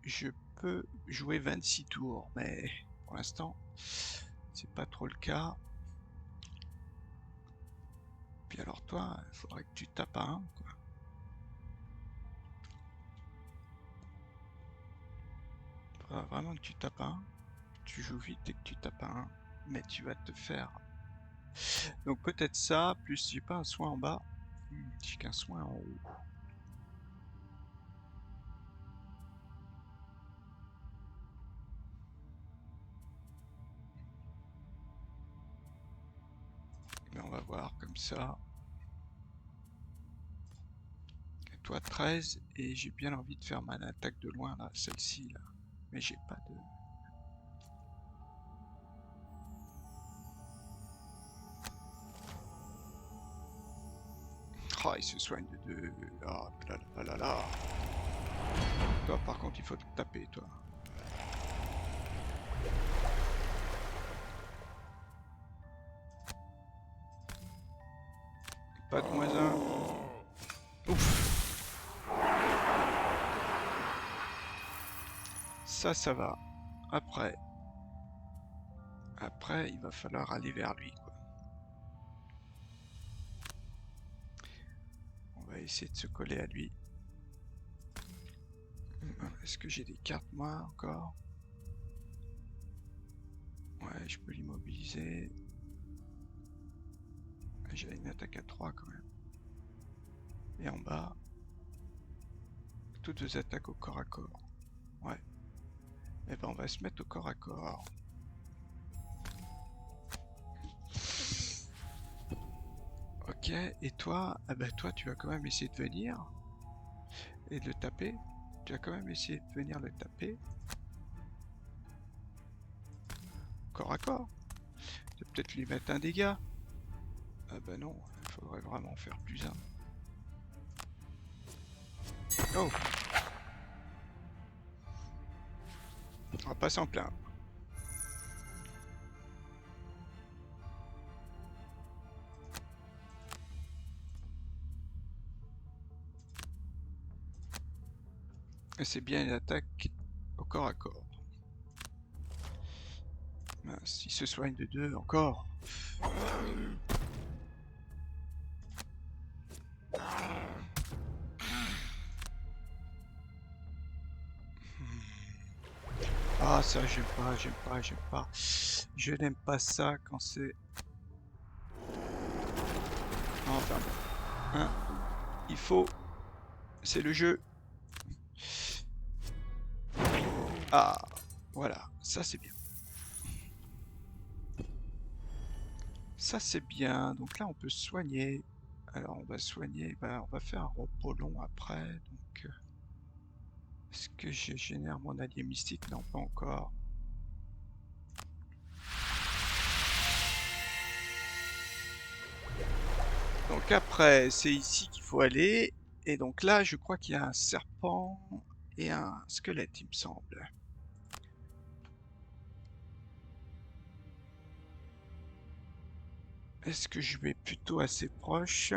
je peux jouer 26 tours. Mais pour l'instant, c'est pas trop le cas. Puis alors toi, il faudrait que tu tapes à 1, quoi. Faudra vraiment que tu tapes à 1. Tu joues vite et que tu tapes à 1. Mais tu vas te faire... Donc peut-être ça, plus j'ai pas un soin en bas. J'ai qu'un soin en haut. Mais on va voir comme ça. Et toi 13, et j'ai bien envie de faire ma attaque de loin là, celle-ci là. Mais j'ai pas de... Oh, il se soigne de 2. Oh là là là là. Toi par contre il faut te taper toi. Pas de -1. Ouf. Ça va. Après, il va falloir aller vers lui, quoi. On va essayer de se coller à lui. Est-ce que j'ai des cartes, moi, encore? Ouais, je peux l'immobiliser. J'ai une attaque à 3, quand même. Et en bas, toutes deux attaques au corps à corps. Ouais. Et ben, on va se mettre au corps à corps. Ok, et toi, ah bah toi tu vas quand même essayer de venir et de le taper. Tu vas quand même essayer de venir le taper. Corps à corps. Tu vas peut-être lui mettre un dégât. Ah bah non, il faudrait vraiment faire plus un. Oh, on va pas s'en plaindre. Et c'est bien une attaque au corps à corps. Mince, il se soigne de 2 encore. Ah ça j'aime pas, j'aime pas, j'aime pas. Je n'aime pas ça quand c'est... Enfin bon. Hein, il faut... C'est le jeu. Ah, voilà, ça c'est bien. Ça c'est bien, donc là on peut soigner. Alors on va soigner, bah, on va faire un repos long après, donc... Est-ce que je génère mon allié mystique? Non, pas encore. Donc après, c'est ici qu'il faut aller. Et donc là, je crois qu'il y a un serpent et un squelette, il me semble. Est-ce que je vais plutôt assez proche?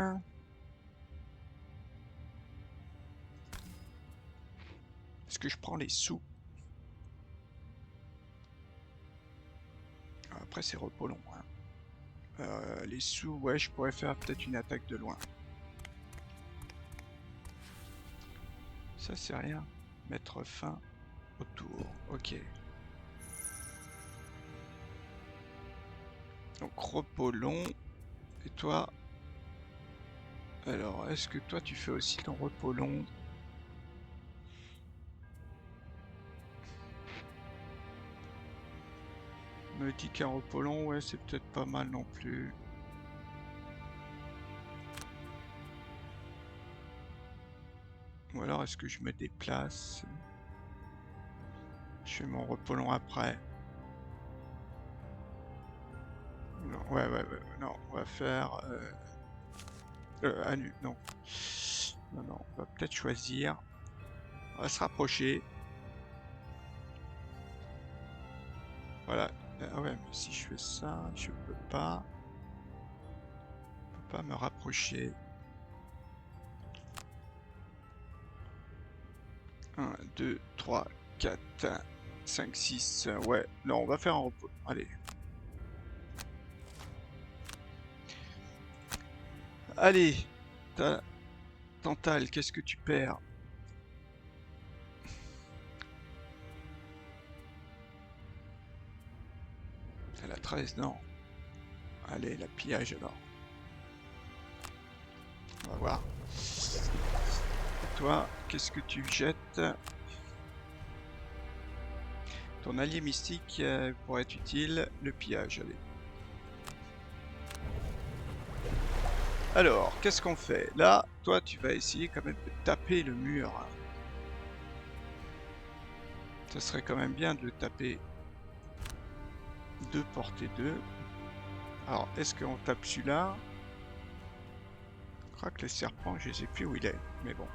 Est-ce que je prends les sous? Après, c'est repos long, hein. Les sous, ouais, je pourrais faire peut-être une attaque de loin. Ça, c'est rien. Mettre fin au tour. Ok. Donc, repos long. Et toi? Alors, est-ce que toi, tu fais aussi ton repos long? Me dit qu'un repos long, ouais, c'est peut-être pas mal non plus. Ou alors est-ce que je me déplace? Je fais mon repos long après. Non, ouais, non, on va faire... non. Non, non, on va peut-être choisir. On va se rapprocher. Voilà. Ah ouais, mais si je fais ça, je peux pas. Je peux pas me rapprocher. 1, 2, 3, 4, 5, 6. Ouais, non, on va faire un repos. Allez. Allez, Tantal, qu'est-ce que tu perds? Elle a 13, non. Allez, la pillage alors. On va voir. Et toi, qu'est-ce que tu jettes? Ton allié mystique pourrait être utile. Le pillage, allez. Alors, qu'est-ce qu'on fait? Là, toi, tu vas essayer quand même de taper le mur. Ça serait quand même bien de le taper. 2 portée 2. Alors, est-ce qu'on tape celui-là? Je crois que les serpents, je sais plus où il est. Mais bon.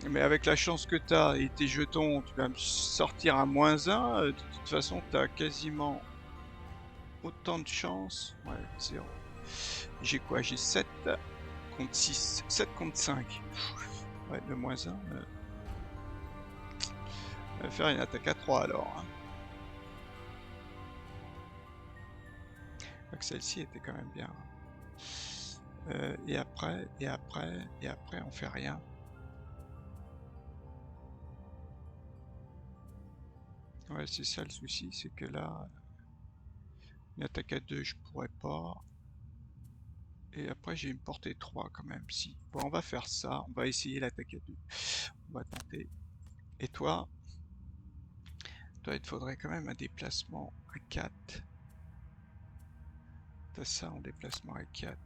Mais avec la chance que tu as et tes jetons, tu vas me sortir un -1. De toute façon, tu as quasiment autant de chance. Ouais, 0. J'ai quoi? J'ai 7 contre 6. 7 contre 5. Ouais, le -1. On va faire une attaque à 3 alors. Hein. Donc celle-ci était quand même bien. Et après, on fait rien. Ouais, c'est ça le souci, c'est que là, une attaque à 2, je pourrais pas. Et après, j'ai une portée 3 quand même, si. Bon, on va faire ça, on va essayer l'attaque à 2. On va tenter. Et toi, il te faudrait quand même un déplacement à 4. T'as ça en déplacement à 4.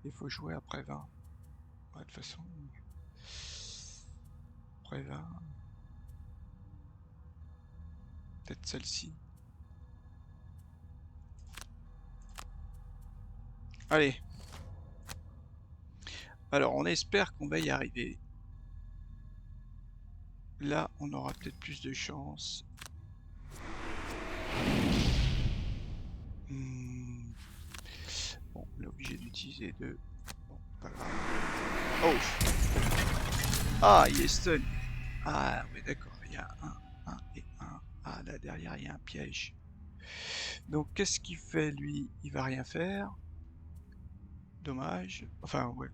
Il faut jouer après 20. Ouais, de toute façon, après 20, peut-être celle-ci. Allez. Alors, on espère qu'on va y arriver. Là, on aura peut-être plus de chance. Bon, on est obligé d'utiliser deux. Bon, pas grave. Oh! Ah, il est stun. Ah, oui, d'accord. Il y a un et un. Ah, là, derrière, il y a un piège. Donc, qu'est-ce qu'il fait, lui? Il va rien faire. Dommage. Enfin, ouais.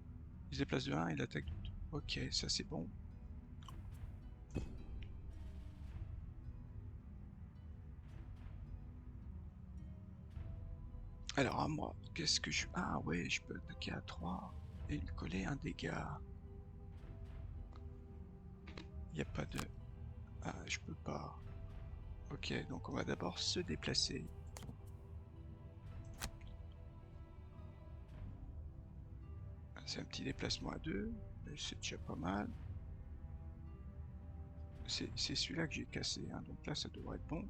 Il se déplace de 1, il attaque de 2. Ok, ça c'est bon. Alors, à moi, qu'est-ce que je... Ah, ouais, je peux attaquer à 3 et lui coller un dégât. Il n'y a pas de... Ah, je peux pas. Ok, donc on va d'abord se déplacer. C'est un petit déplacement à 2, mais c'est déjà pas mal. C'est celui-là que j'ai cassé, hein, donc là ça devrait être bon.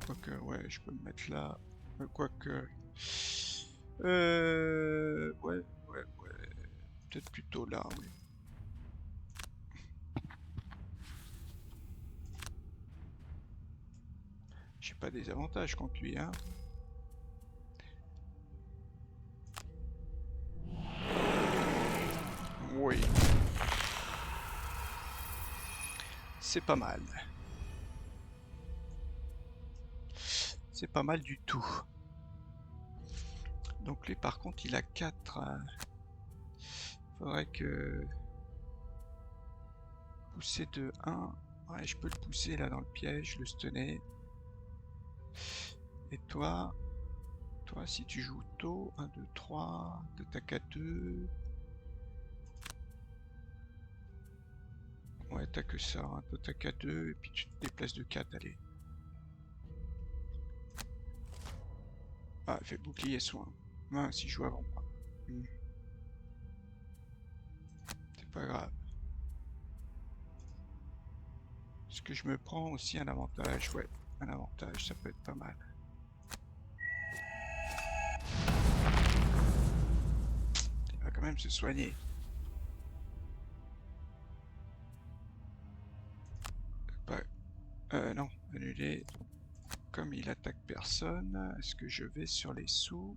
Quoique, ouais, je peux me mettre là. Quoique... ouais. Peut-être plutôt là, oui. J'ai pas des avantages contre lui, hein. Oui. C'est pas mal. C'est pas mal du tout. Donc lui par contre il a 4. Faudrait que... Pousser de 1. Ouais, je peux le pousser là dans le piège, le stunner. Et toi, si tu joues tôt, 1, 2, 3, t'attaques à 2. Ouais, t'as que ça, hein. T'attaques à 2 et puis tu te déplaces de 4, allez. Ah, il fait bouclier soin. Ah, si je joue avant moi. C'est pas grave. Est-ce que je me prends aussi un avantage? Ouais, un avantage, ça peut être pas mal. Il va quand même se soigner. Non, annuler. Comme il attaque personne, est-ce que je vais sur les sous?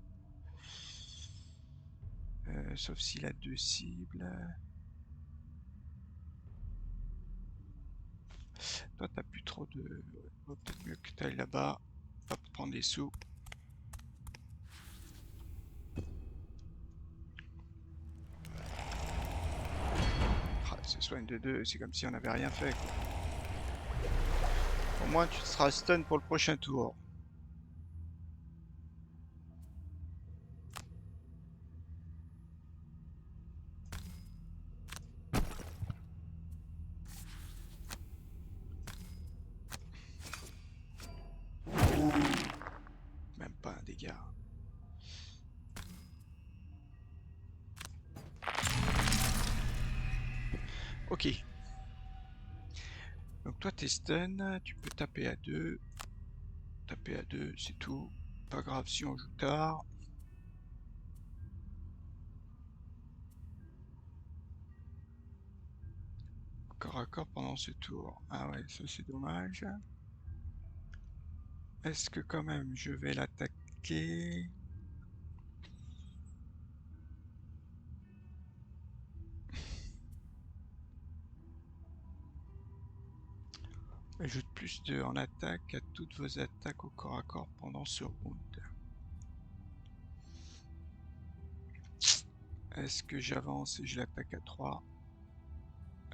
Sauf s'il a 2 cibles. Toi, t'as plus trop de... Peut-être mieux que t'ailles là-bas. Hop, prendre les sous. Ah, ce soigne de 2, c'est comme si on n'avait rien fait, quoi. Au moins, tu seras stun pour le prochain tour. Même pas un dégât. Ok. Donc toi, t'es stun, tu peux taper à 2. Taper à 2, c'est tout. Pas grave si on joue tard. Corps à corps pendant ce tour. Ah ouais, ça c'est dommage. Est-ce que quand même je vais l'attaquer? Ajoute plus de en attaque à toutes vos attaques au corps à corps pendant ce round. Est-ce que j'avance et je l'attaque à 3?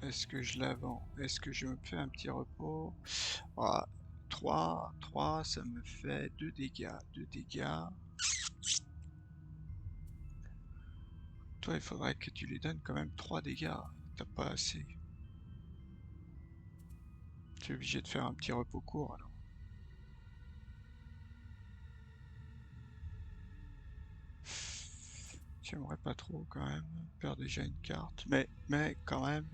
Est-ce que je l'avance? Est-ce que je me fais un petit repos? Ah, 3, ça me fait 2 dégâts. 2 dégâts. Toi, il faudrait que tu lui donnes quand même 3 dégâts. T'as pas assez. Tu es obligé de faire un petit repos court alors. J'aimerais pas trop quand même perdre déjà une carte, mais quand même.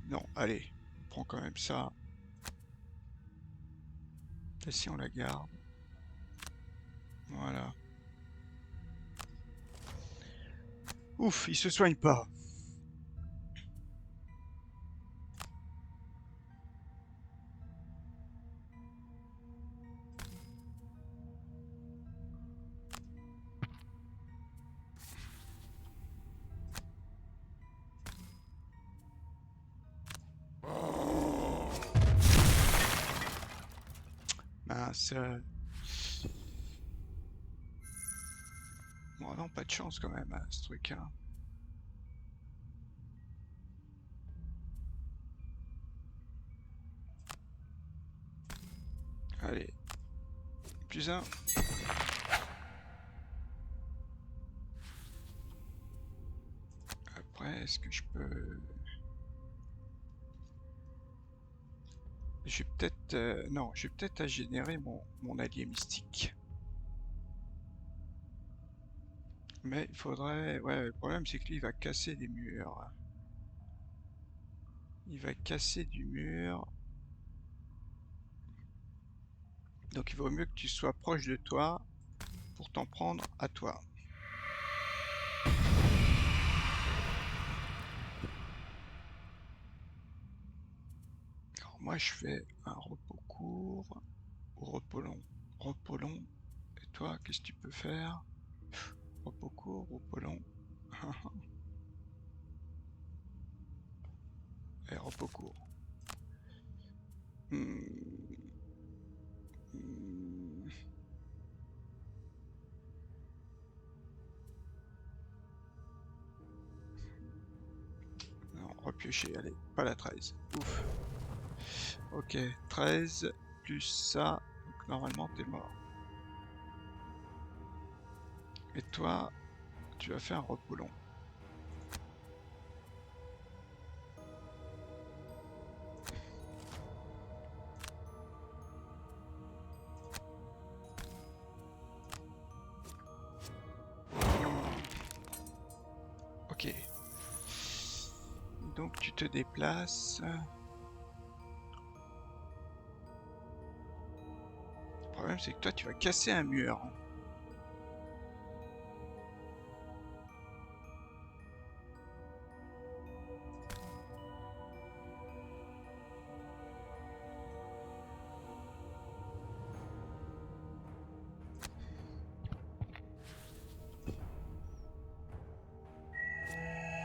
Non, allez, on prend quand même ça. Et si on la garde. Voilà. Ouf, il se soigne pas. Mince. Bon, non, pas de chance quand même, ce truc, hein. Allez. Plus un. Après, est-ce que je peux... Je vais peut-être... non, je vais peut-être générer mon allié mystique. Mais il faudrait... Ouais, le problème c'est que lui, il va casser des murs. Il va casser du mur. Donc il vaut mieux que tu sois proche de toi pour t'en prendre à toi. Alors moi je fais un repos court ou repos long. Repos long. Et toi, qu'est-ce que tu peux faire? Repos court, repos long. Et repos court. Hmm. Hmm. Non, repiocher, allez, pas la 13. Ouf. Ok, 13 plus ça, donc normalement t'es mort. Et toi, tu vas faire un repos long. Ok. Donc tu te déplaces. Le problème c'est que toi tu vas casser un mur.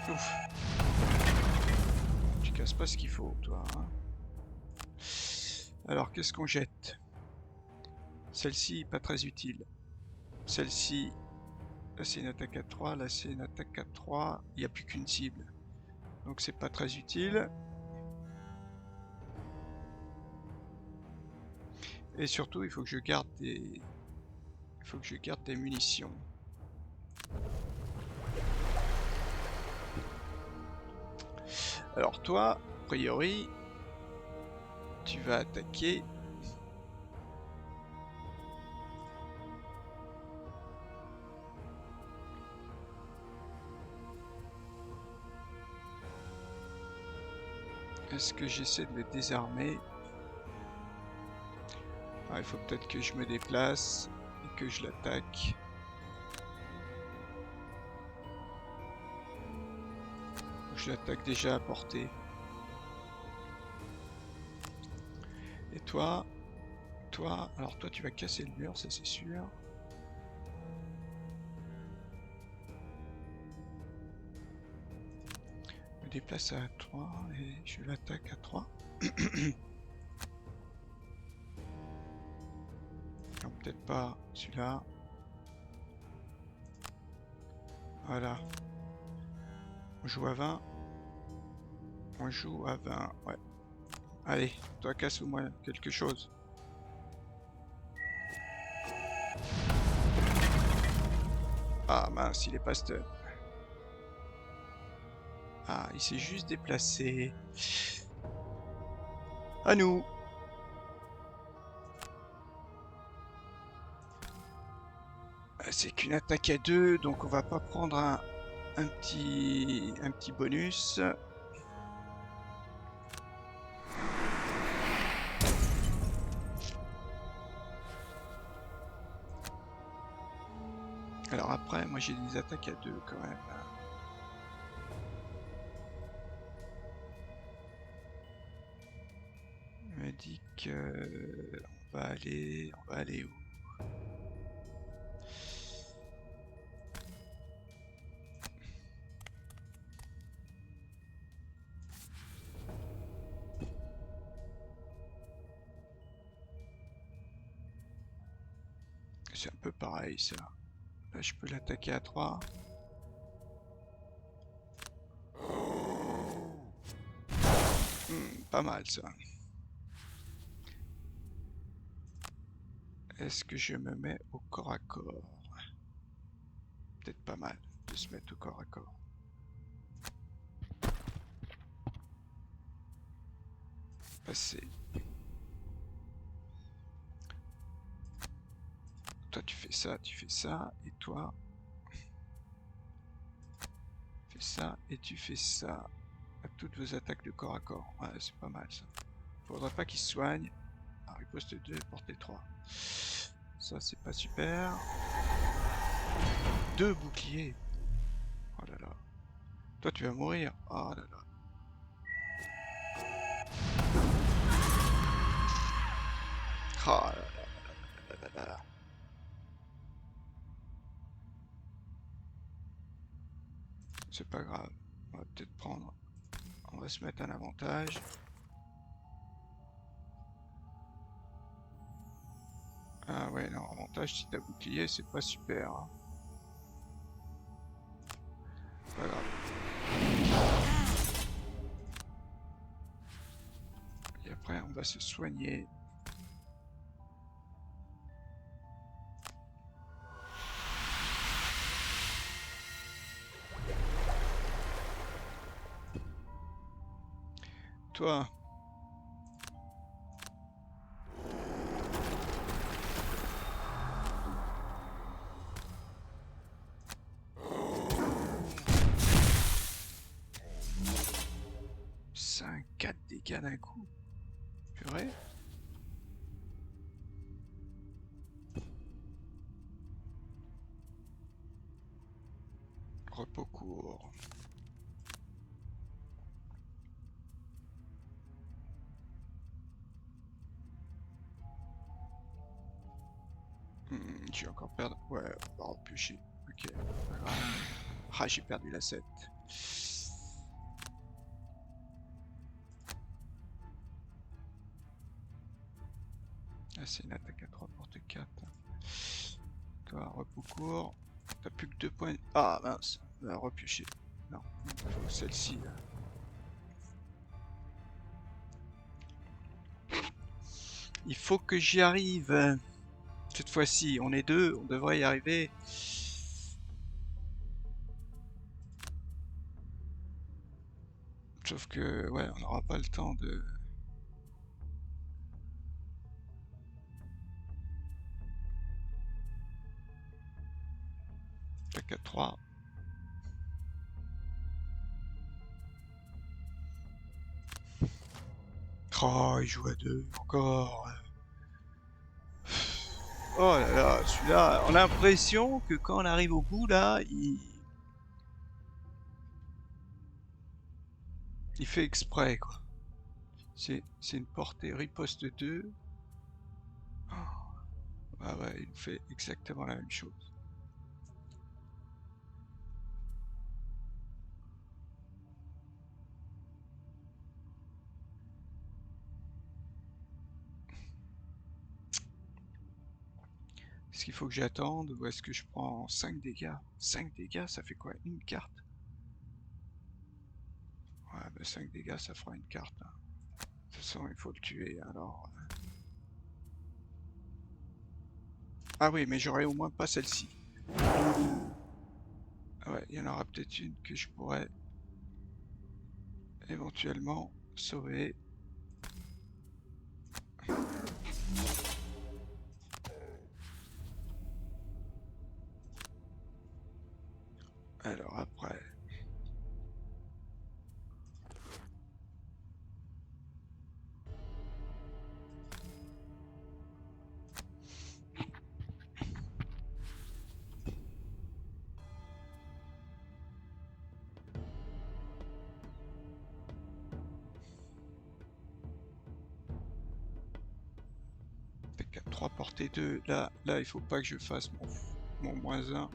Ouf. Tu casses pas ce qu'il faut, toi, hein. Alors, qu'est-ce qu'on jette? Celle-ci, pas très utile. Celle-ci, là c'est une attaque à 3, là c'est une attaque à 3. Il n'y a plus qu'une cible. Donc c'est pas très utile. Et surtout, il faut que je garde des... Il faut que je garde des munitions. Alors toi, a priori, tu vas attaquer. Est-ce que j'essaie de le désarmer? Ah, il faut peut-être que je me déplace et que je l'attaque. Je l'attaque déjà à portée. Et toi, alors toi tu vas casser le mur, ça c'est sûr. Je me déplace à 3 et je l'attaque à 3. Non, peut-être pas celui-là. Voilà. On joue à 20. On joue à 20, ouais. Allez, toi casse au moins quelque chose. Ah mince, il est pas stun. Ah, il s'est juste déplacé. À nous. C'est qu'une attaque à 2, donc on va pas prendre un petit bonus. Alors après, moi j'ai des attaques à 2 quand même. On me dit que on va aller où? C'est un peu pareil ça. Là je peux l'attaquer à 3. Pas mal ça. Est-ce que je me mets au corps à corps? Peut-être pas mal de se mettre au corps à corps. Passer. Toi tu fais ça, et toi fais ça, et tu fais ça. À toutes vos attaques de corps à corps. Ouais, c'est pas mal ça. Faudrait pas qu'il se soigne. Ah, riposte 2, portée 3. Ça c'est pas super. 2 boucliers. Oh là là. Toi tu vas mourir. Oh là là. Oh là là là là là. C'est pas grave. On va peut-être prendre. On va se mettre un avantage. Ah ouais, non, avantage si t'as bouclier, c'est pas super. Hein. Pas grave. Et après, on va se soigner. Toi. Cinq, 4 dégâts d'un coup. Purée. Repos court. J'ai encore perdu. Ouais, on va repiocher. Ok, pas grave. Ah, j'ai perdu la 7. Ah, c'est une attaque à 3 porte 4. Toi, repos court. T'as plus que 2 points. Ah mince, on va repiocher. Non, faut celle-ci là. Il faut que j'y arrive. Cette fois-ci, on est 2, on devrait y arriver. Sauf que, ouais, on n'aura pas le temps de... Tac à 3. Oh, il joue à 2, encore. Oh là là, celui-là, on a l'impression que quand on arrive au bout, là, il fait exprès, quoi. C'est une portée riposte 2. Oh, ah ouais, il fait exactement la même chose. Est-ce qu'il faut que j'attende ou est-ce que je prends 5 dégâts? 5 dégâts, ça fait quoi? Une carte? Ouais, bah 5 dégâts, ça fera une carte. Hein. De toute façon, il faut le tuer, alors... Ah oui, mais j'aurais au moins pas celle-ci. Ah ouais, il y en aura peut-être une que je pourrais éventuellement sauver. 4, 3, portée 2. Là, il faut pas que je fasse mon moins 1.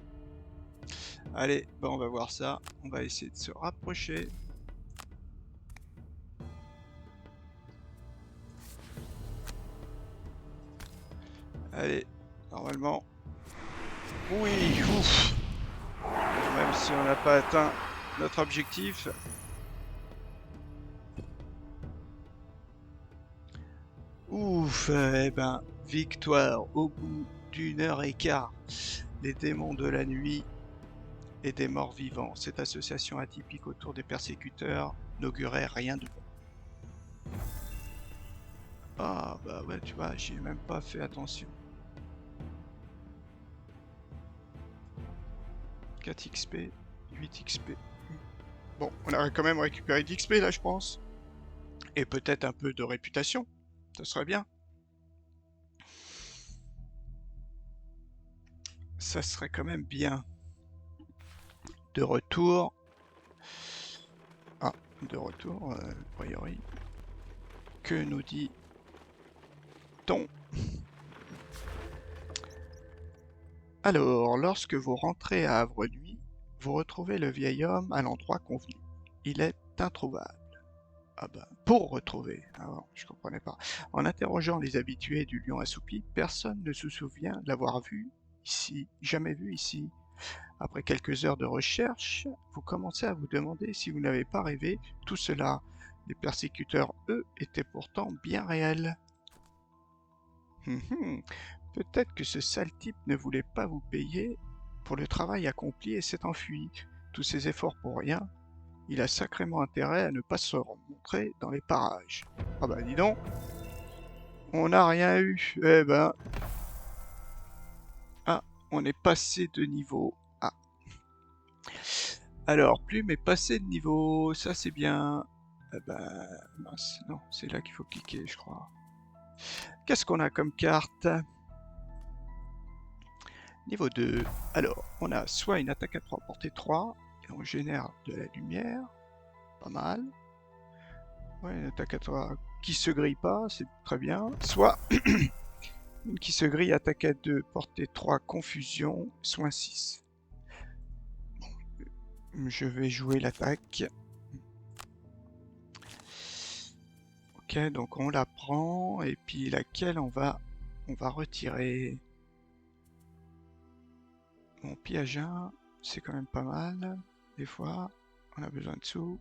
Allez, bah on va voir ça. On va essayer de se rapprocher. Allez, normalement. Oui, ouf. Même si on n'a pas atteint notre objectif. Ouf, eh ben, victoire au bout d'1 h 15. Les démons de la nuit et des morts vivants. Cette association atypique autour des persécuteurs n'augurait rien de bon. Ah bah ouais, tu vois, j'y ai même pas fait attention. 4 XP, 8 XP. Bon, on a quand même récupéré 10 XP là, je pense. Et peut-être un peu de réputation. Ça serait bien. Ça serait quand même bien. De retour. Ah, de retour, a priori. Que nous dit-on? Alors, lorsque vous rentrez à Havre-Nuit, vous retrouvez le vieil homme à l'endroit convenu. Il est introuvable. Ah bah, pour retrouver. Alors, je comprenais pas. En interrogeant les habitués du Lion Assoupi, personne ne se souvient l'avoir vu ici, jamais vu ici. Après quelques heures de recherche, vous commencez à vous demander si vous n'avez pas rêvé tout cela. Les persécuteurs, eux, étaient pourtant bien réels. Peut-être que ce sale type ne voulait pas vous payer pour le travail accompli et s'est enfui. Tous ces efforts pour rien. Il a sacrément intérêt à ne pas se montrer dans les parages. Ah bah dis donc, on n'a rien eu. Eh ben... Ah, on est passé de niveau. Ah. Alors, Plume est passé de niveau, ça c'est bien. Eh ben, mince, non, c'est là qu'il faut cliquer, je crois. Qu'est-ce qu'on a comme carte? Niveau 2. Alors, on a soit une attaque à 3 portée 3, et on génère de la lumière. Pas mal. Ouais, une attaque à 3 qui se grille pas, c'est très bien. Soit une qui se grille, attaque à 2, portée 3, confusion, soin 6. Bon, je vais jouer l'attaque. Ok, donc on la prend, et puis laquelle on va retirer. Bon, pillage 1, c'est quand même pas mal. Des fois, on a besoin de sous.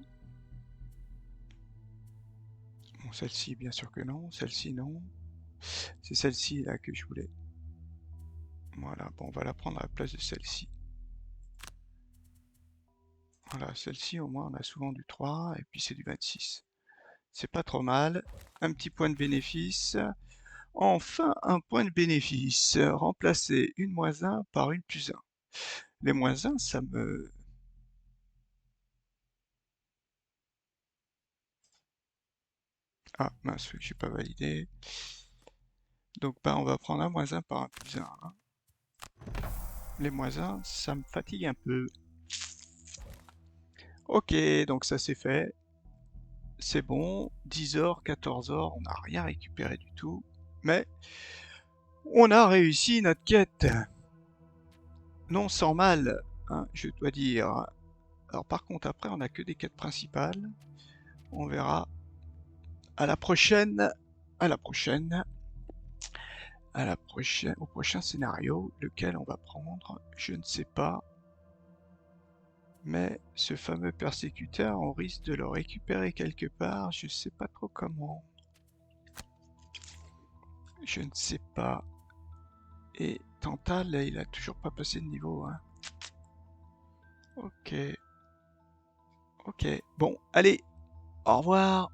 Bon, celle-ci, bien sûr que non. Celle-ci, non. C'est celle-ci là que je voulais. Voilà, bon, on va la prendre à la place de celle-ci. Voilà, celle-ci, au moins, on a souvent du 3, et puis c'est du 26. C'est pas trop mal. Un petit point de bénéfice. Enfin, un point de bénéfice. Remplacer une -1 par une +1. Les -1, ça me... Ah, mince, que j'ai pas validé. Donc, bah, on va prendre un -1 par un +1. Hein. Les -1, ça me fatigue un peu. Ok, donc ça c'est fait. C'est bon. 10 or, 14 or, on n'a rien récupéré du tout. Mais on a réussi notre quête. Non sans mal, hein, je dois dire. Alors par contre, après, on n'a que des quêtes principales. On verra. À la prochaine. À la prochaine. À la prochaine. Au prochain scénario. Lequel on va prendre, je ne sais pas. Mais ce fameux persécuteur, on risque de le récupérer quelque part. Je ne sais pas trop comment. Je ne sais pas. Et Tantal, il a toujours pas passé de niveau. Hein. Ok. Ok. Bon, allez. Au revoir.